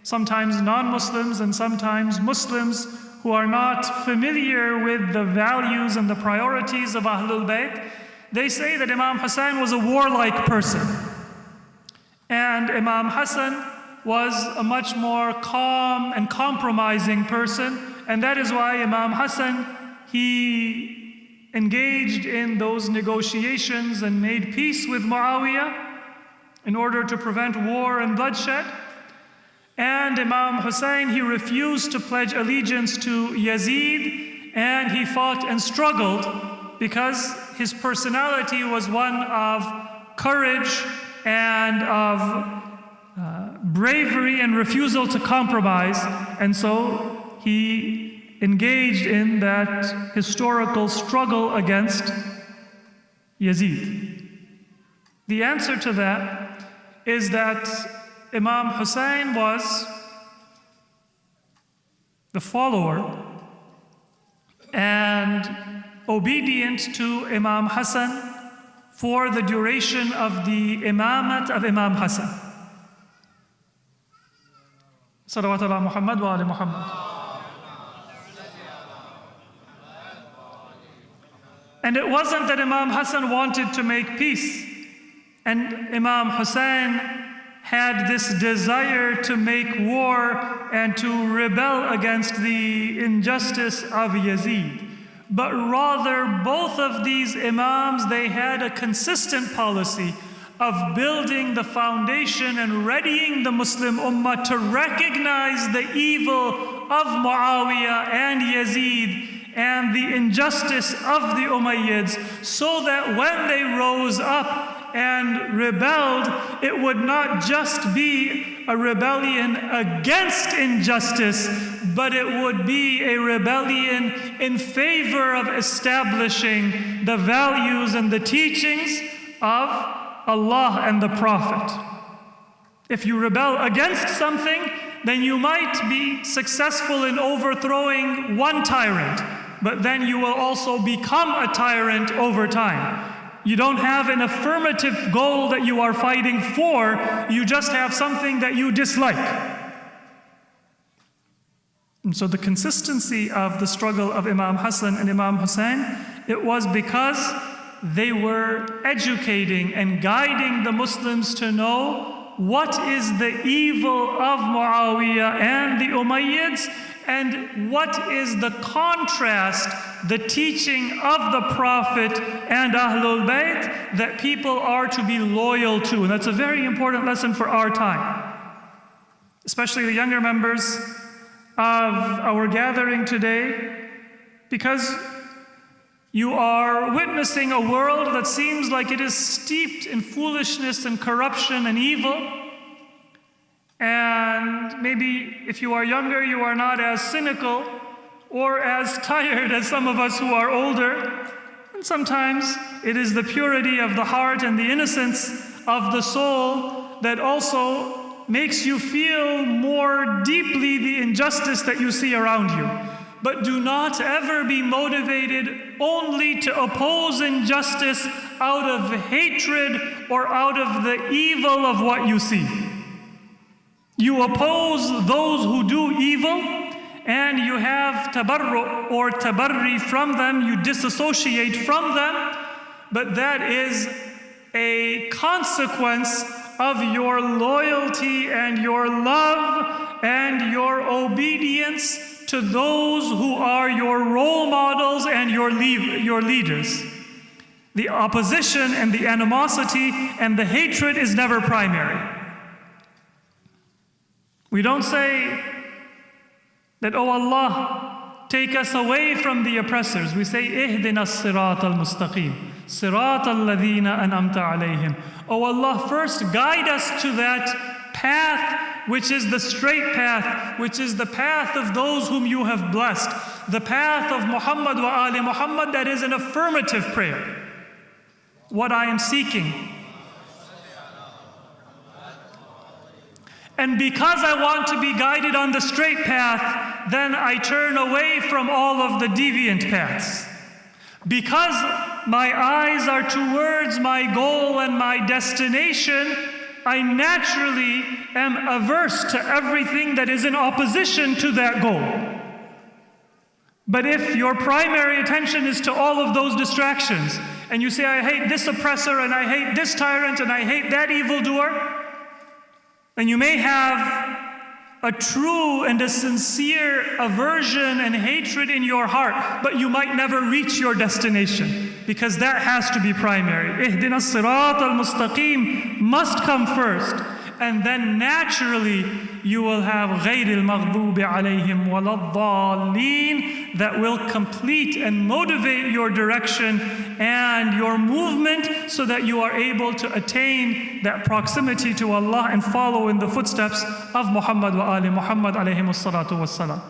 sometimes non-Muslims and sometimes Muslims who are not familiar with the values and the priorities of Ahlul Bayt, they say that Imam Hussein was a warlike person. And Imam Hassan was a much more calm and compromising person. And that is why Imam Hassan, he engaged in those negotiations and made peace with Muawiyah in order to prevent war and bloodshed. And Imam Hussein, he refused to pledge allegiance to Yazid, and he fought and struggled because his personality was one of courage and of bravery and refusal to compromise. And so he engaged in that historical struggle against Yazid. The answer to that is that Imam Hussein was the follower and obedient to Imam Hassan for the duration of the imamat of Imam Hassan. Salawat ala Muhammad wa ali Muhammad. And it wasn't that Imam Hassan wanted to make peace, and Imam Hussein had this desire to make war and to rebel against the injustice of Yazid. But rather, both of these Imams, they had a consistent policy of building the foundation and readying the Muslim Ummah to recognize the evil of Muawiyah and Yazid and the injustice of the Umayyads, so that when they rose up and rebelled, it would not just be a rebellion against injustice, but it would be a rebellion in favor of establishing the values and the teachings of Allah and the Prophet. If you rebel against something, then you might be successful in overthrowing one tyrant, but then you will also become a tyrant over time. You don't have an affirmative goal that you are fighting for, you just have something that you dislike. And so the consistency of the struggle of Imam Hassan and Imam Hussein, it was because they were educating and guiding the Muslims to know what is the evil of Muawiyah and the Umayyads, and what is the contrast, the teaching of the Prophet and Ahlul Bayt that people are to be loyal to. And that's a very important lesson for our time, especially the younger members of our gathering today, because you are witnessing a world that seems like it is steeped in foolishness and corruption and evil. And maybe if you are younger, you are not as cynical or as tired as some of us who are older. And sometimes it is the purity of the heart and the innocence of the soul that also makes you feel more deeply the injustice that you see around you. But do not ever be motivated only to oppose injustice out of hatred or out of the evil of what you see. You oppose those who do evil, and you have tabarru or tabarri from them, you disassociate from them, but that is a consequence of your loyalty and your love and your obedience to those who are your role models and your leaders. The opposition and the animosity and the hatred is never primary. We don't say that, oh Allah, take us away from the oppressors. We say, Ihdina as-sirat al-mustaqim, sirat al-ladhina an'amta alayhim. Oh Allah, first guide us to that path which is the straight path, which is the path of those whom you have blessed. the path of Muhammad wa ali Muhammad, that is an affirmative prayer. What I am seeking. And because I want to be guided on the straight path, then I turn away from all of the deviant paths. Because my eyes are towards my goal and my destination, I naturally am averse to everything that is in opposition to that goal. But if your primary attention is to all of those distractions, and you say, I hate this oppressor, and I hate this tyrant, and I hate that evildoer, then you may have a true and a sincere aversion and hatred in your heart, but you might never reach your destination, because that has to be primary. Ihdina as-sirat al-mustaqim must come first, and then naturally you will have غَيْرِ الْمَغْضُوبِ عَلَيْهِمْ وَلَا الضَّالِّينَ that will complete and motivate your direction and your movement so that you are able to attain that proximity to Allah and follow in the footsteps of Muhammad wa ali Muhammad alayhimu salatu wassalam.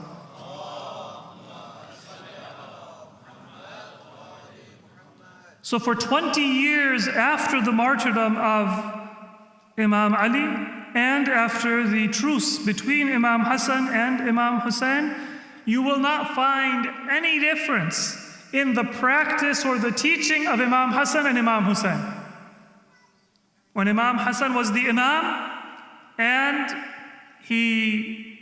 So for 20 years after the martyrdom of Imam Ali and after the truce between Imam Hassan and Imam Hussein, you will not find any difference in the practice or the teaching of Imam Hassan and Imam Hussein. When Imam Hassan was the Imam and he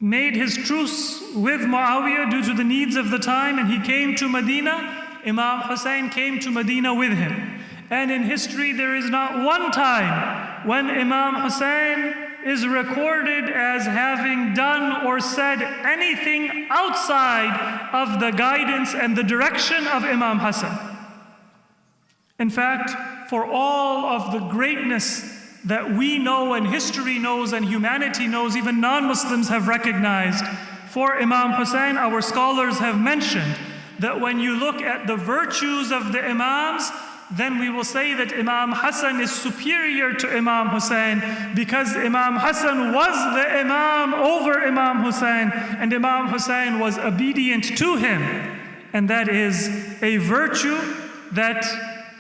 made his truce with Muawiyah due to the needs of the time, and he came to Medina, Imam Hussein came to Medina with him. And in history, there is not one time when Imam Hussein is recorded as having done or said anything outside of the guidance and the direction of Imam Hassan. In fact, for all of the greatness that we know and history knows and humanity knows, even non-Muslims have recognized, for Imam Hussein, our scholars have mentioned that when you look at the virtues of the Imams, then we will say that Imam Hassan is superior to Imam Hussein, because Imam Hassan was the Imam over Imam Hussein, and Imam Hussein was obedient to him. And that is a virtue that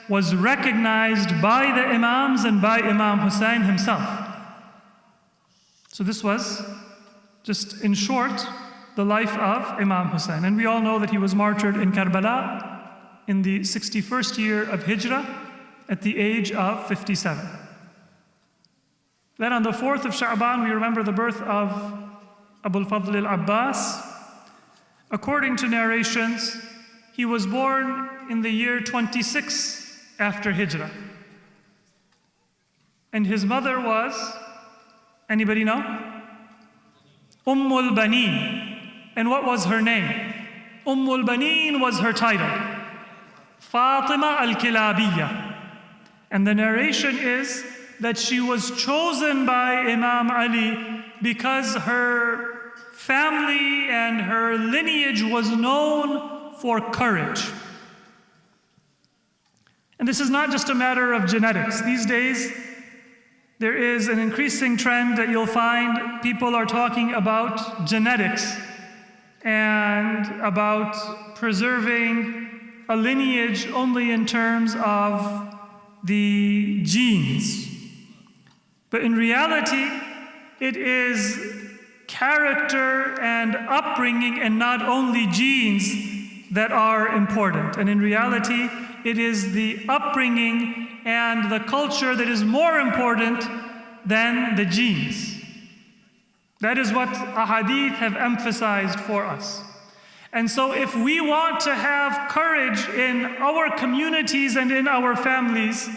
was recognized by the Imams and by Imam Hussein himself. So this was, just in short, the life of Imam Hussein. And we all know that he was martyred in Karbala in the 61st year of Hijrah at the age of 57. Then on the 4th of Sha'ban, we remember the birth of Abu al-Fadl al-Abbas. According to narrations, he was born in the year 26 after Hijrah. And his mother was, anybody know? al-Baneen. And what was her name? al-Baneen was her title. Fatima al-Kilabiyya. And the narration is that she was chosen by Imam Ali because her family and her lineage was known for courage. And this is not just a matter of genetics. These days, there is an increasing trend that you'll find people are talking about genetics and about preserving a lineage only in terms of the genes. But in reality, it is character and upbringing and not only genes that are important. And in reality, it is the upbringing and the culture that is more important than the genes. That is what ahadith have emphasized for us. And so if we want to have courage in our communities and in our families,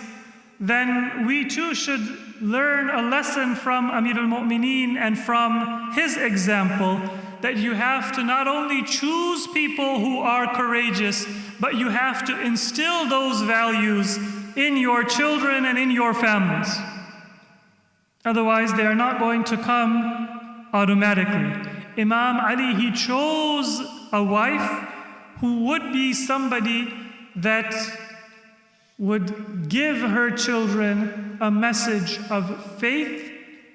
then we too should learn a lesson from Amir al-Mu'mineen and from his example, that you have to not only choose people who are courageous, but you have to instill those values in your children and in your families. Otherwise, they are not going to come automatically. Imam Ali, he chose a wife who would be somebody that would give her children a message of faith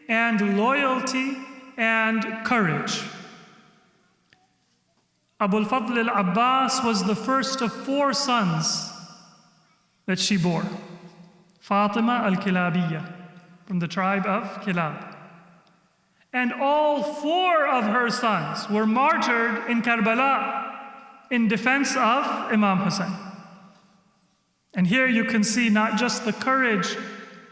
and loyalty and courage. Abu al-Fadl al-Abbas was the first of 4 sons that she bore. Fatima al-Kilabiyya, from the tribe of Kilab. And all 4 of her sons were martyred in Karbala in defense of Imam Hussein. And here you can see not just the courage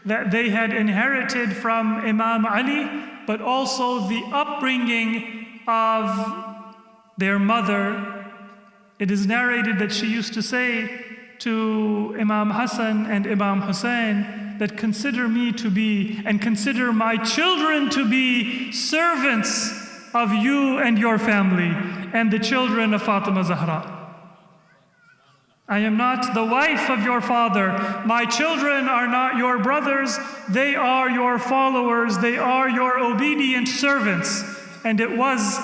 that they had inherited from Imam Ali, but also the upbringing of their mother. It is narrated that she used to say to Imam Hassan and Imam Hussein that consider me to be, and consider my children to be, servants of you and your family and the children of Fatima Zahra. I am not the wife of your father. My children are not your brothers. They are your followers. They are your obedient servants. And it was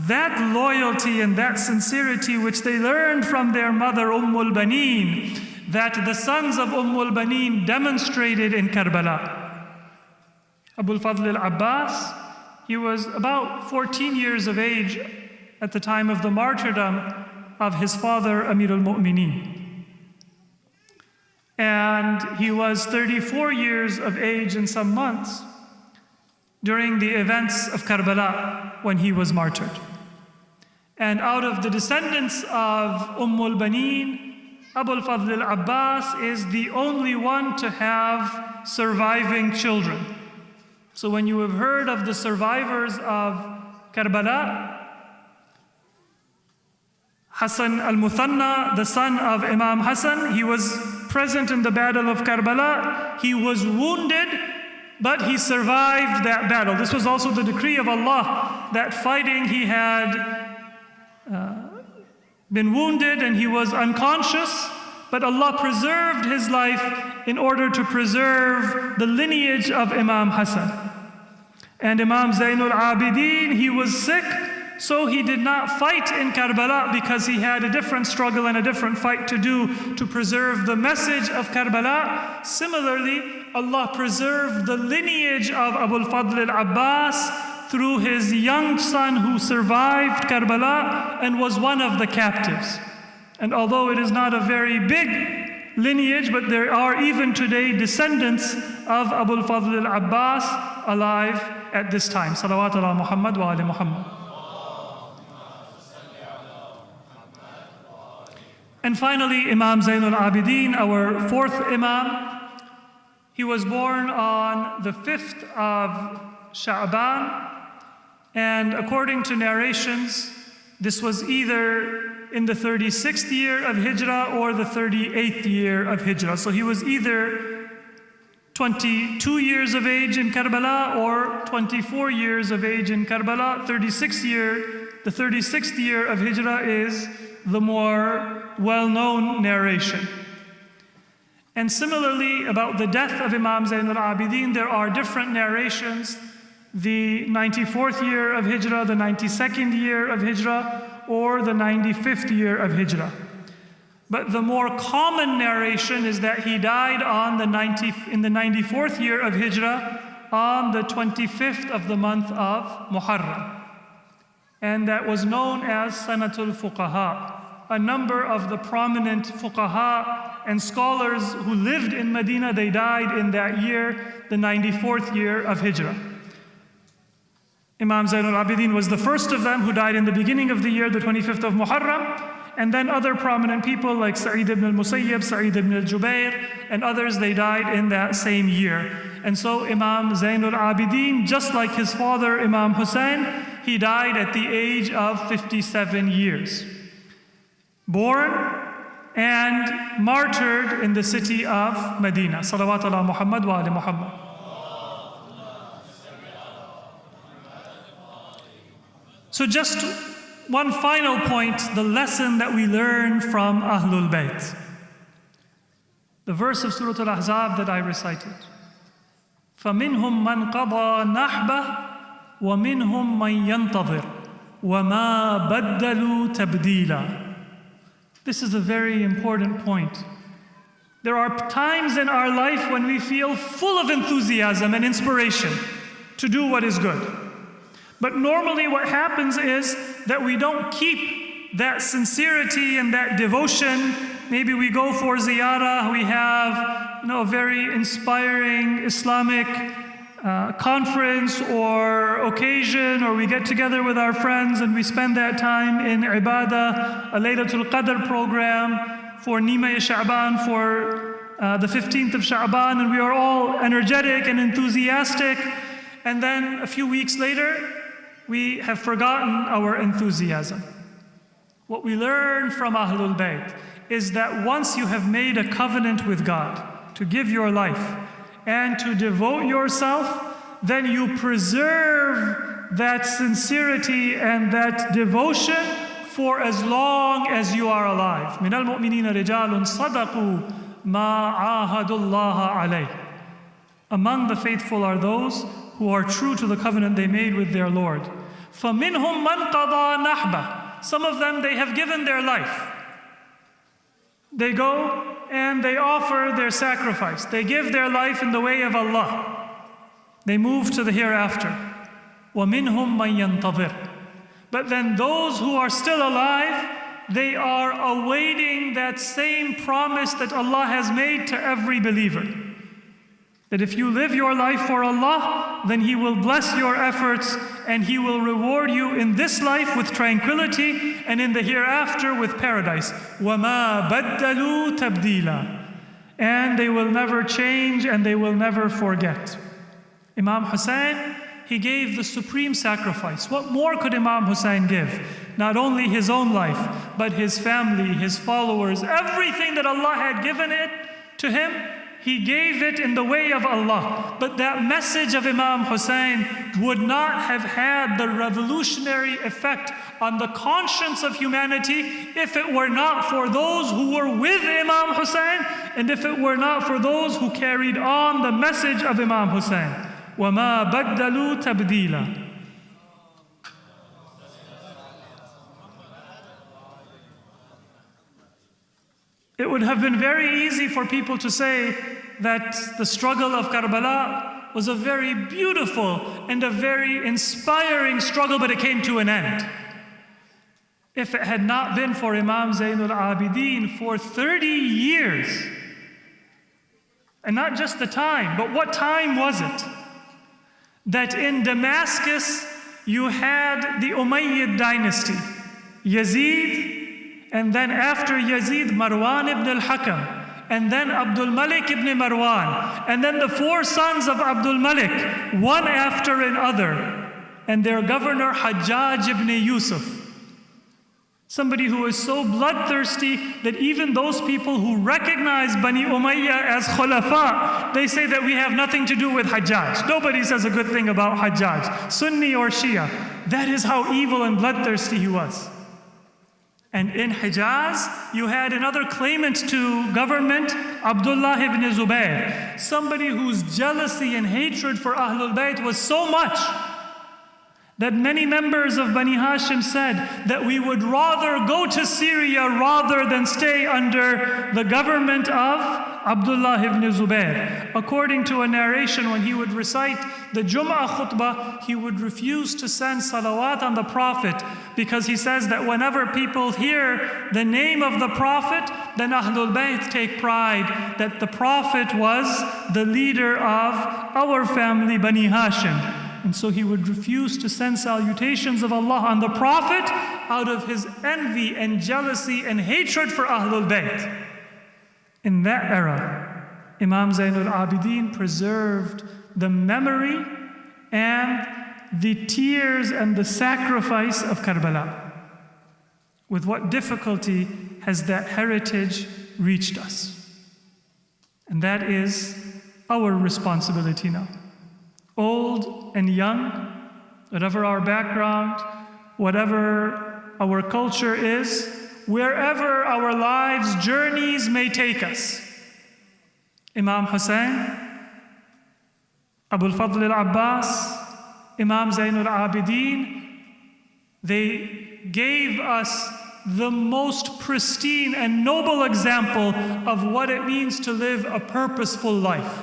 that loyalty and that sincerity which they learned from their mother al-Baneen, that the sons of al-Baneen demonstrated in Karbala. Abu al-Fadl al-Abbas, he was about 14 years of age at the time of the martyrdom of his father, Amir al-Mu'mineen. And he was 34 years of age and some months during the events of Karbala when he was martyred. And out of the descendants of al-Baneen, Abu al-Fadl al-Abbas is the only one to have surviving children. So when you have heard of the survivors of Karbala, Hassan al-Muthanna, the son of Imam Hassan, he was present in the battle of Karbala. He was wounded, but he survived that battle. This was also the decree of Allah, that fighting he had been wounded and he was unconscious, but Allah preserved his life in order to preserve the lineage of Imam Hassan. And Imam Zainul Abidin, he was sick, so he did not fight in Karbala because he had a different struggle and a different fight to do to preserve the message of Karbala. Similarly, Allah preserved the lineage of Abu al-Fadl al-Abbas through his young son who survived Karbala and was one of the captives. And although it is not a very big lineage, but there are even today descendants of Abu al-Fadl al-Abbas alive at this time. Salawat ala Muhammad wa ali Muhammad. And finally, Imam Zainul Abidin, our 4th Imam, he was born on the 5th of Sha'ban, and according to narrations, this was either in the 36th year of Hijrah or the 38th year of Hijrah. So he was either 22 years of age in Karbala or 24 years of age in Karbala. The 36th year of Hijrah is the more well-known narration. And similarly, about the death of Imam Zainul Abidin, there are different narrations. The 94th year of Hijrah, the 92nd year of Hijrah, or the 95th year of Hijrah. But the more common narration is that he died in the 94th year of Hijrah on the 25th of the month of Muharram. And that was known as Sanatul Fuqaha. A number of the prominent fuqaha and scholars who lived in Medina, they died in that year, the 94th year of Hijrah. Imam Zainul Abidin was the first of them who died in the beginning of the year, the 25th of Muharram. And then other prominent people like Sa'id ibn al-Musayyib, Sa'id ibn al-Jubayr, and others, they died in that same year. And so Imam Zainul Abidin, just like his father Imam Hussein, he died at the age of 57 years. Born and martyred in the city of Medina. Salawat ala Muhammad wa ali Muhammad. So just one final point, the lesson that we learn from Ahlul Bayt. The verse of Surah Al-Ahzab that I recited. فَمِنْهُمْ مَنْ قَضَى نَحْبَهُ وَمِنْهُمْ مَنْ يَنْتَظِرُ وَمَا بَدَّلُوا تَبْدِيلًا. This is a very important point. There are times in our life when we feel full of enthusiasm and inspiration to do what is good. But normally what happens is that we don't keep that sincerity and that devotion. Maybe we go for ziyarah, we have a very inspiring Islamic conference or occasion, or we get together with our friends and we spend that time in ibadah, a Laylatul Qadr program for Nima Sha'ban, for the 15th of Sha'ban, and we are all energetic and enthusiastic, and then a few weeks later, we have forgotten our enthusiasm. What we learn from Ahlul Bayt is that once you have made a covenant with God to give your life and to devote yourself, then you preserve that sincerity and that devotion for as long as you are alive. مِنَ الْمُؤْمِنِينَ رِجَالٌ صَدَقُوا مَا عَاهَدُوا اللَّهَ عَلَيْهِ. Among the faithful are those who are true to the covenant they made with their Lord. فَمِنْهُمْ مَنْ قَضَى نَحْبَهُ. Some of them, they have given their life. They go and they offer their sacrifice. They give their life in the way of Allah. They move to the hereafter. وَمِنْهُمْ مَنْ يَنْتَظِرُ. But then those who are still alive, they are awaiting that same promise that Allah has made to every believer. That if you live your life for Allah, then He will bless your efforts and He will reward you in this life with tranquility and in the hereafter with paradise. وَمَا بَدَّلُوا تَبْدِيلًا. And they will never change and they will never forget. Imam Hussein, he gave the supreme sacrifice. What more could Imam Hussein give? Not only his own life, but his family, his followers, everything that Allah had given it to him, he gave it in the way of Allah. But that message of Imam Hussein would not have had the revolutionary effect on the conscience of humanity if it were not for those who were with Imam Hussein and if it were not for those who carried on the message of Imam Hussein. وَمَا بَدَّلُوا تَبْدِيلًا. It would have been very easy for people to say that the struggle of Karbala was a very beautiful and a very inspiring struggle, but it came to an end. If it had not been for Imam Zainul Abidin for 30 years, and not just the time, but what time was it? That in Damascus you had the Umayyad dynasty, Yazid, and then after Yazid, Marwan ibn al-Hakam, and then Abdul Malik ibn Marwan, and then the four sons of Abdul Malik, one after another, and their governor Hajjaj ibn Yusuf. Somebody who is so bloodthirsty that even those people who recognize Bani Umayyah as Khulafa, they say that we have nothing to do with Hajjaj. Nobody says a good thing about Hajjaj, Sunni or Shia. That is how evil and bloodthirsty he was. And in Hijaz, you had another claimant to government, Abdullah ibn Zubayr, somebody whose jealousy and hatred for Ahlul Bayt was so much that many members of Bani Hashim said that we would rather go to Syria rather than stay under the government of Abdullah ibn Zubayr. According to a narration, when he would recite the Jum'ah khutbah, he would refuse to send salawat on the Prophet because he says that whenever people hear the name of the Prophet, then Ahlul Bayt take pride that the Prophet was the leader of our family, Bani Hashim. And so he would refuse to send salutations of Allah on the Prophet out of his envy and jealousy and hatred for Ahlul Bayt. In that era, Imam Zainul Abidin preserved the memory and the tears and the sacrifice of Karbala. With what difficulty has that heritage reached us? And that is our responsibility now. Old and young, whatever our background, whatever our culture is, wherever our lives' journeys may take us. Imam Hussein, Abul Fadl al-Abbas, Imam Zainul Abidin, they gave us the most pristine and noble example of what it means to live a purposeful life.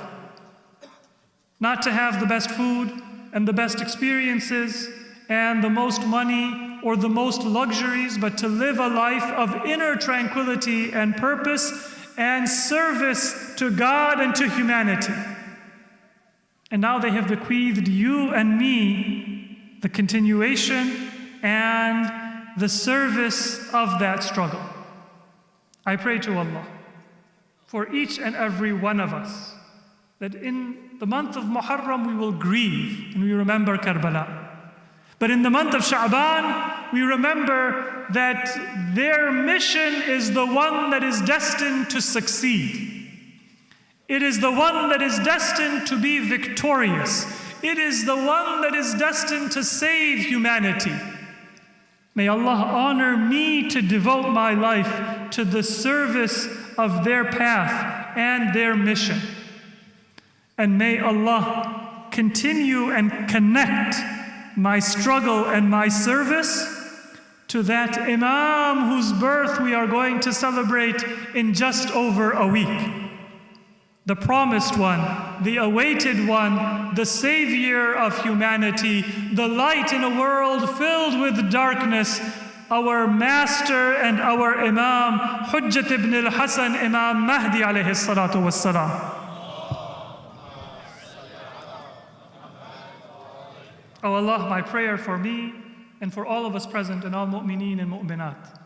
Not to have the best food and the best experiences and the most money or the most luxuries, but to live a life of inner tranquility and purpose and service to God and to humanity. And now they have bequeathed you and me the continuation and the service of that struggle. I pray to Allah for each and every one of us that in the month of Muharram we will grieve and we remember Karbala. But in the month of Sha'ban, we remember that their mission is the one that is destined to succeed. It is the one that is destined to be victorious. It is the one that is destined to save humanity. May Allah honor me to devote my life to the service of their path and their mission. And may Allah continue and connect my struggle and my service to that Imam whose birth we are going to celebrate in just over a week. The promised one, the awaited one, the savior of humanity, the light in a world filled with darkness, our master and our Imam, Hujjat ibn al-Hasan, Imam Mahdi alayhi salatu wassalam. Oh Allah, my prayer for me and for all of us present and all mu'mineen and mu'minat,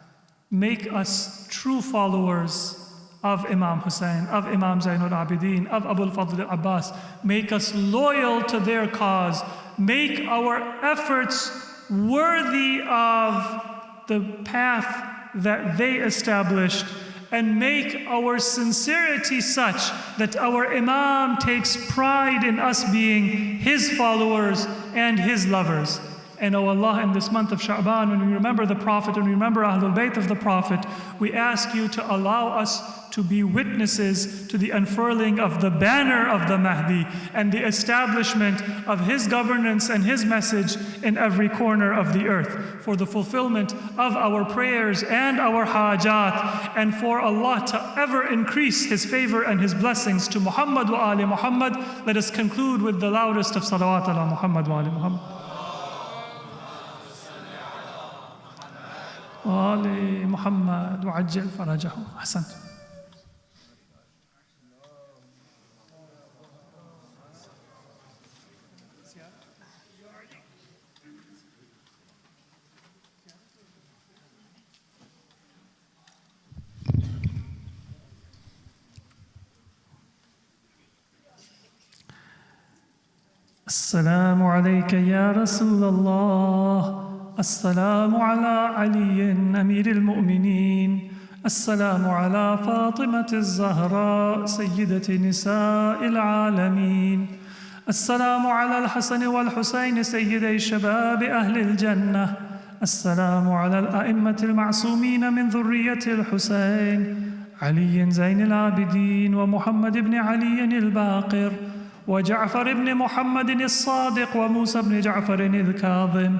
make us true followers of Imam Hussein, of Imam Zainul Abidin, of Abu al-Fadl al-Abbas. Make us loyal to their cause. Make our efforts worthy of the path that they established, and make our sincerity such that our Imam takes pride in us being his followers and his lovers. And oh Allah, in this month of Sha'ban, when we remember the Prophet and we remember Ahlul Bayt of the Prophet, we ask you to allow us to be witnesses to the unfurling of the banner of the Mahdi and the establishment of his governance and his message in every corner of the earth, for the fulfillment of our prayers and our hajat, and for Allah to ever increase his favor and his blessings to Muhammad wa ali Muhammad. Let us conclude with the loudest of salawat ala Muhammad wa ali Muhammad. وآل محمد وعجل فرجه. أحسنت. السلام عليك يا رسول الله. السلام على علي أمير المؤمنين. السلام على فاطمة الزهراء سيدة نساء العالمين. السلام على الحسن والحسين سيدي شباب أهل الجنة. السلام على الأئمة المعصومين من ذرية الحسين، علي زين العابدين ومحمد بن علي الباقر وجعفر بن محمد الصادق وموسى بن جعفر الكاظم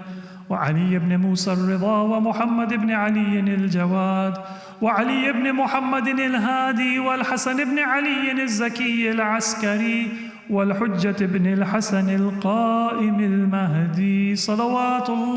وعلي بن موسى الرضا ومحمد بن علي الجواد وعلي بن محمد الهادي والحسن بن علي الزكي العسكري والحجة بن الحسن القائم المهدي صلوات الله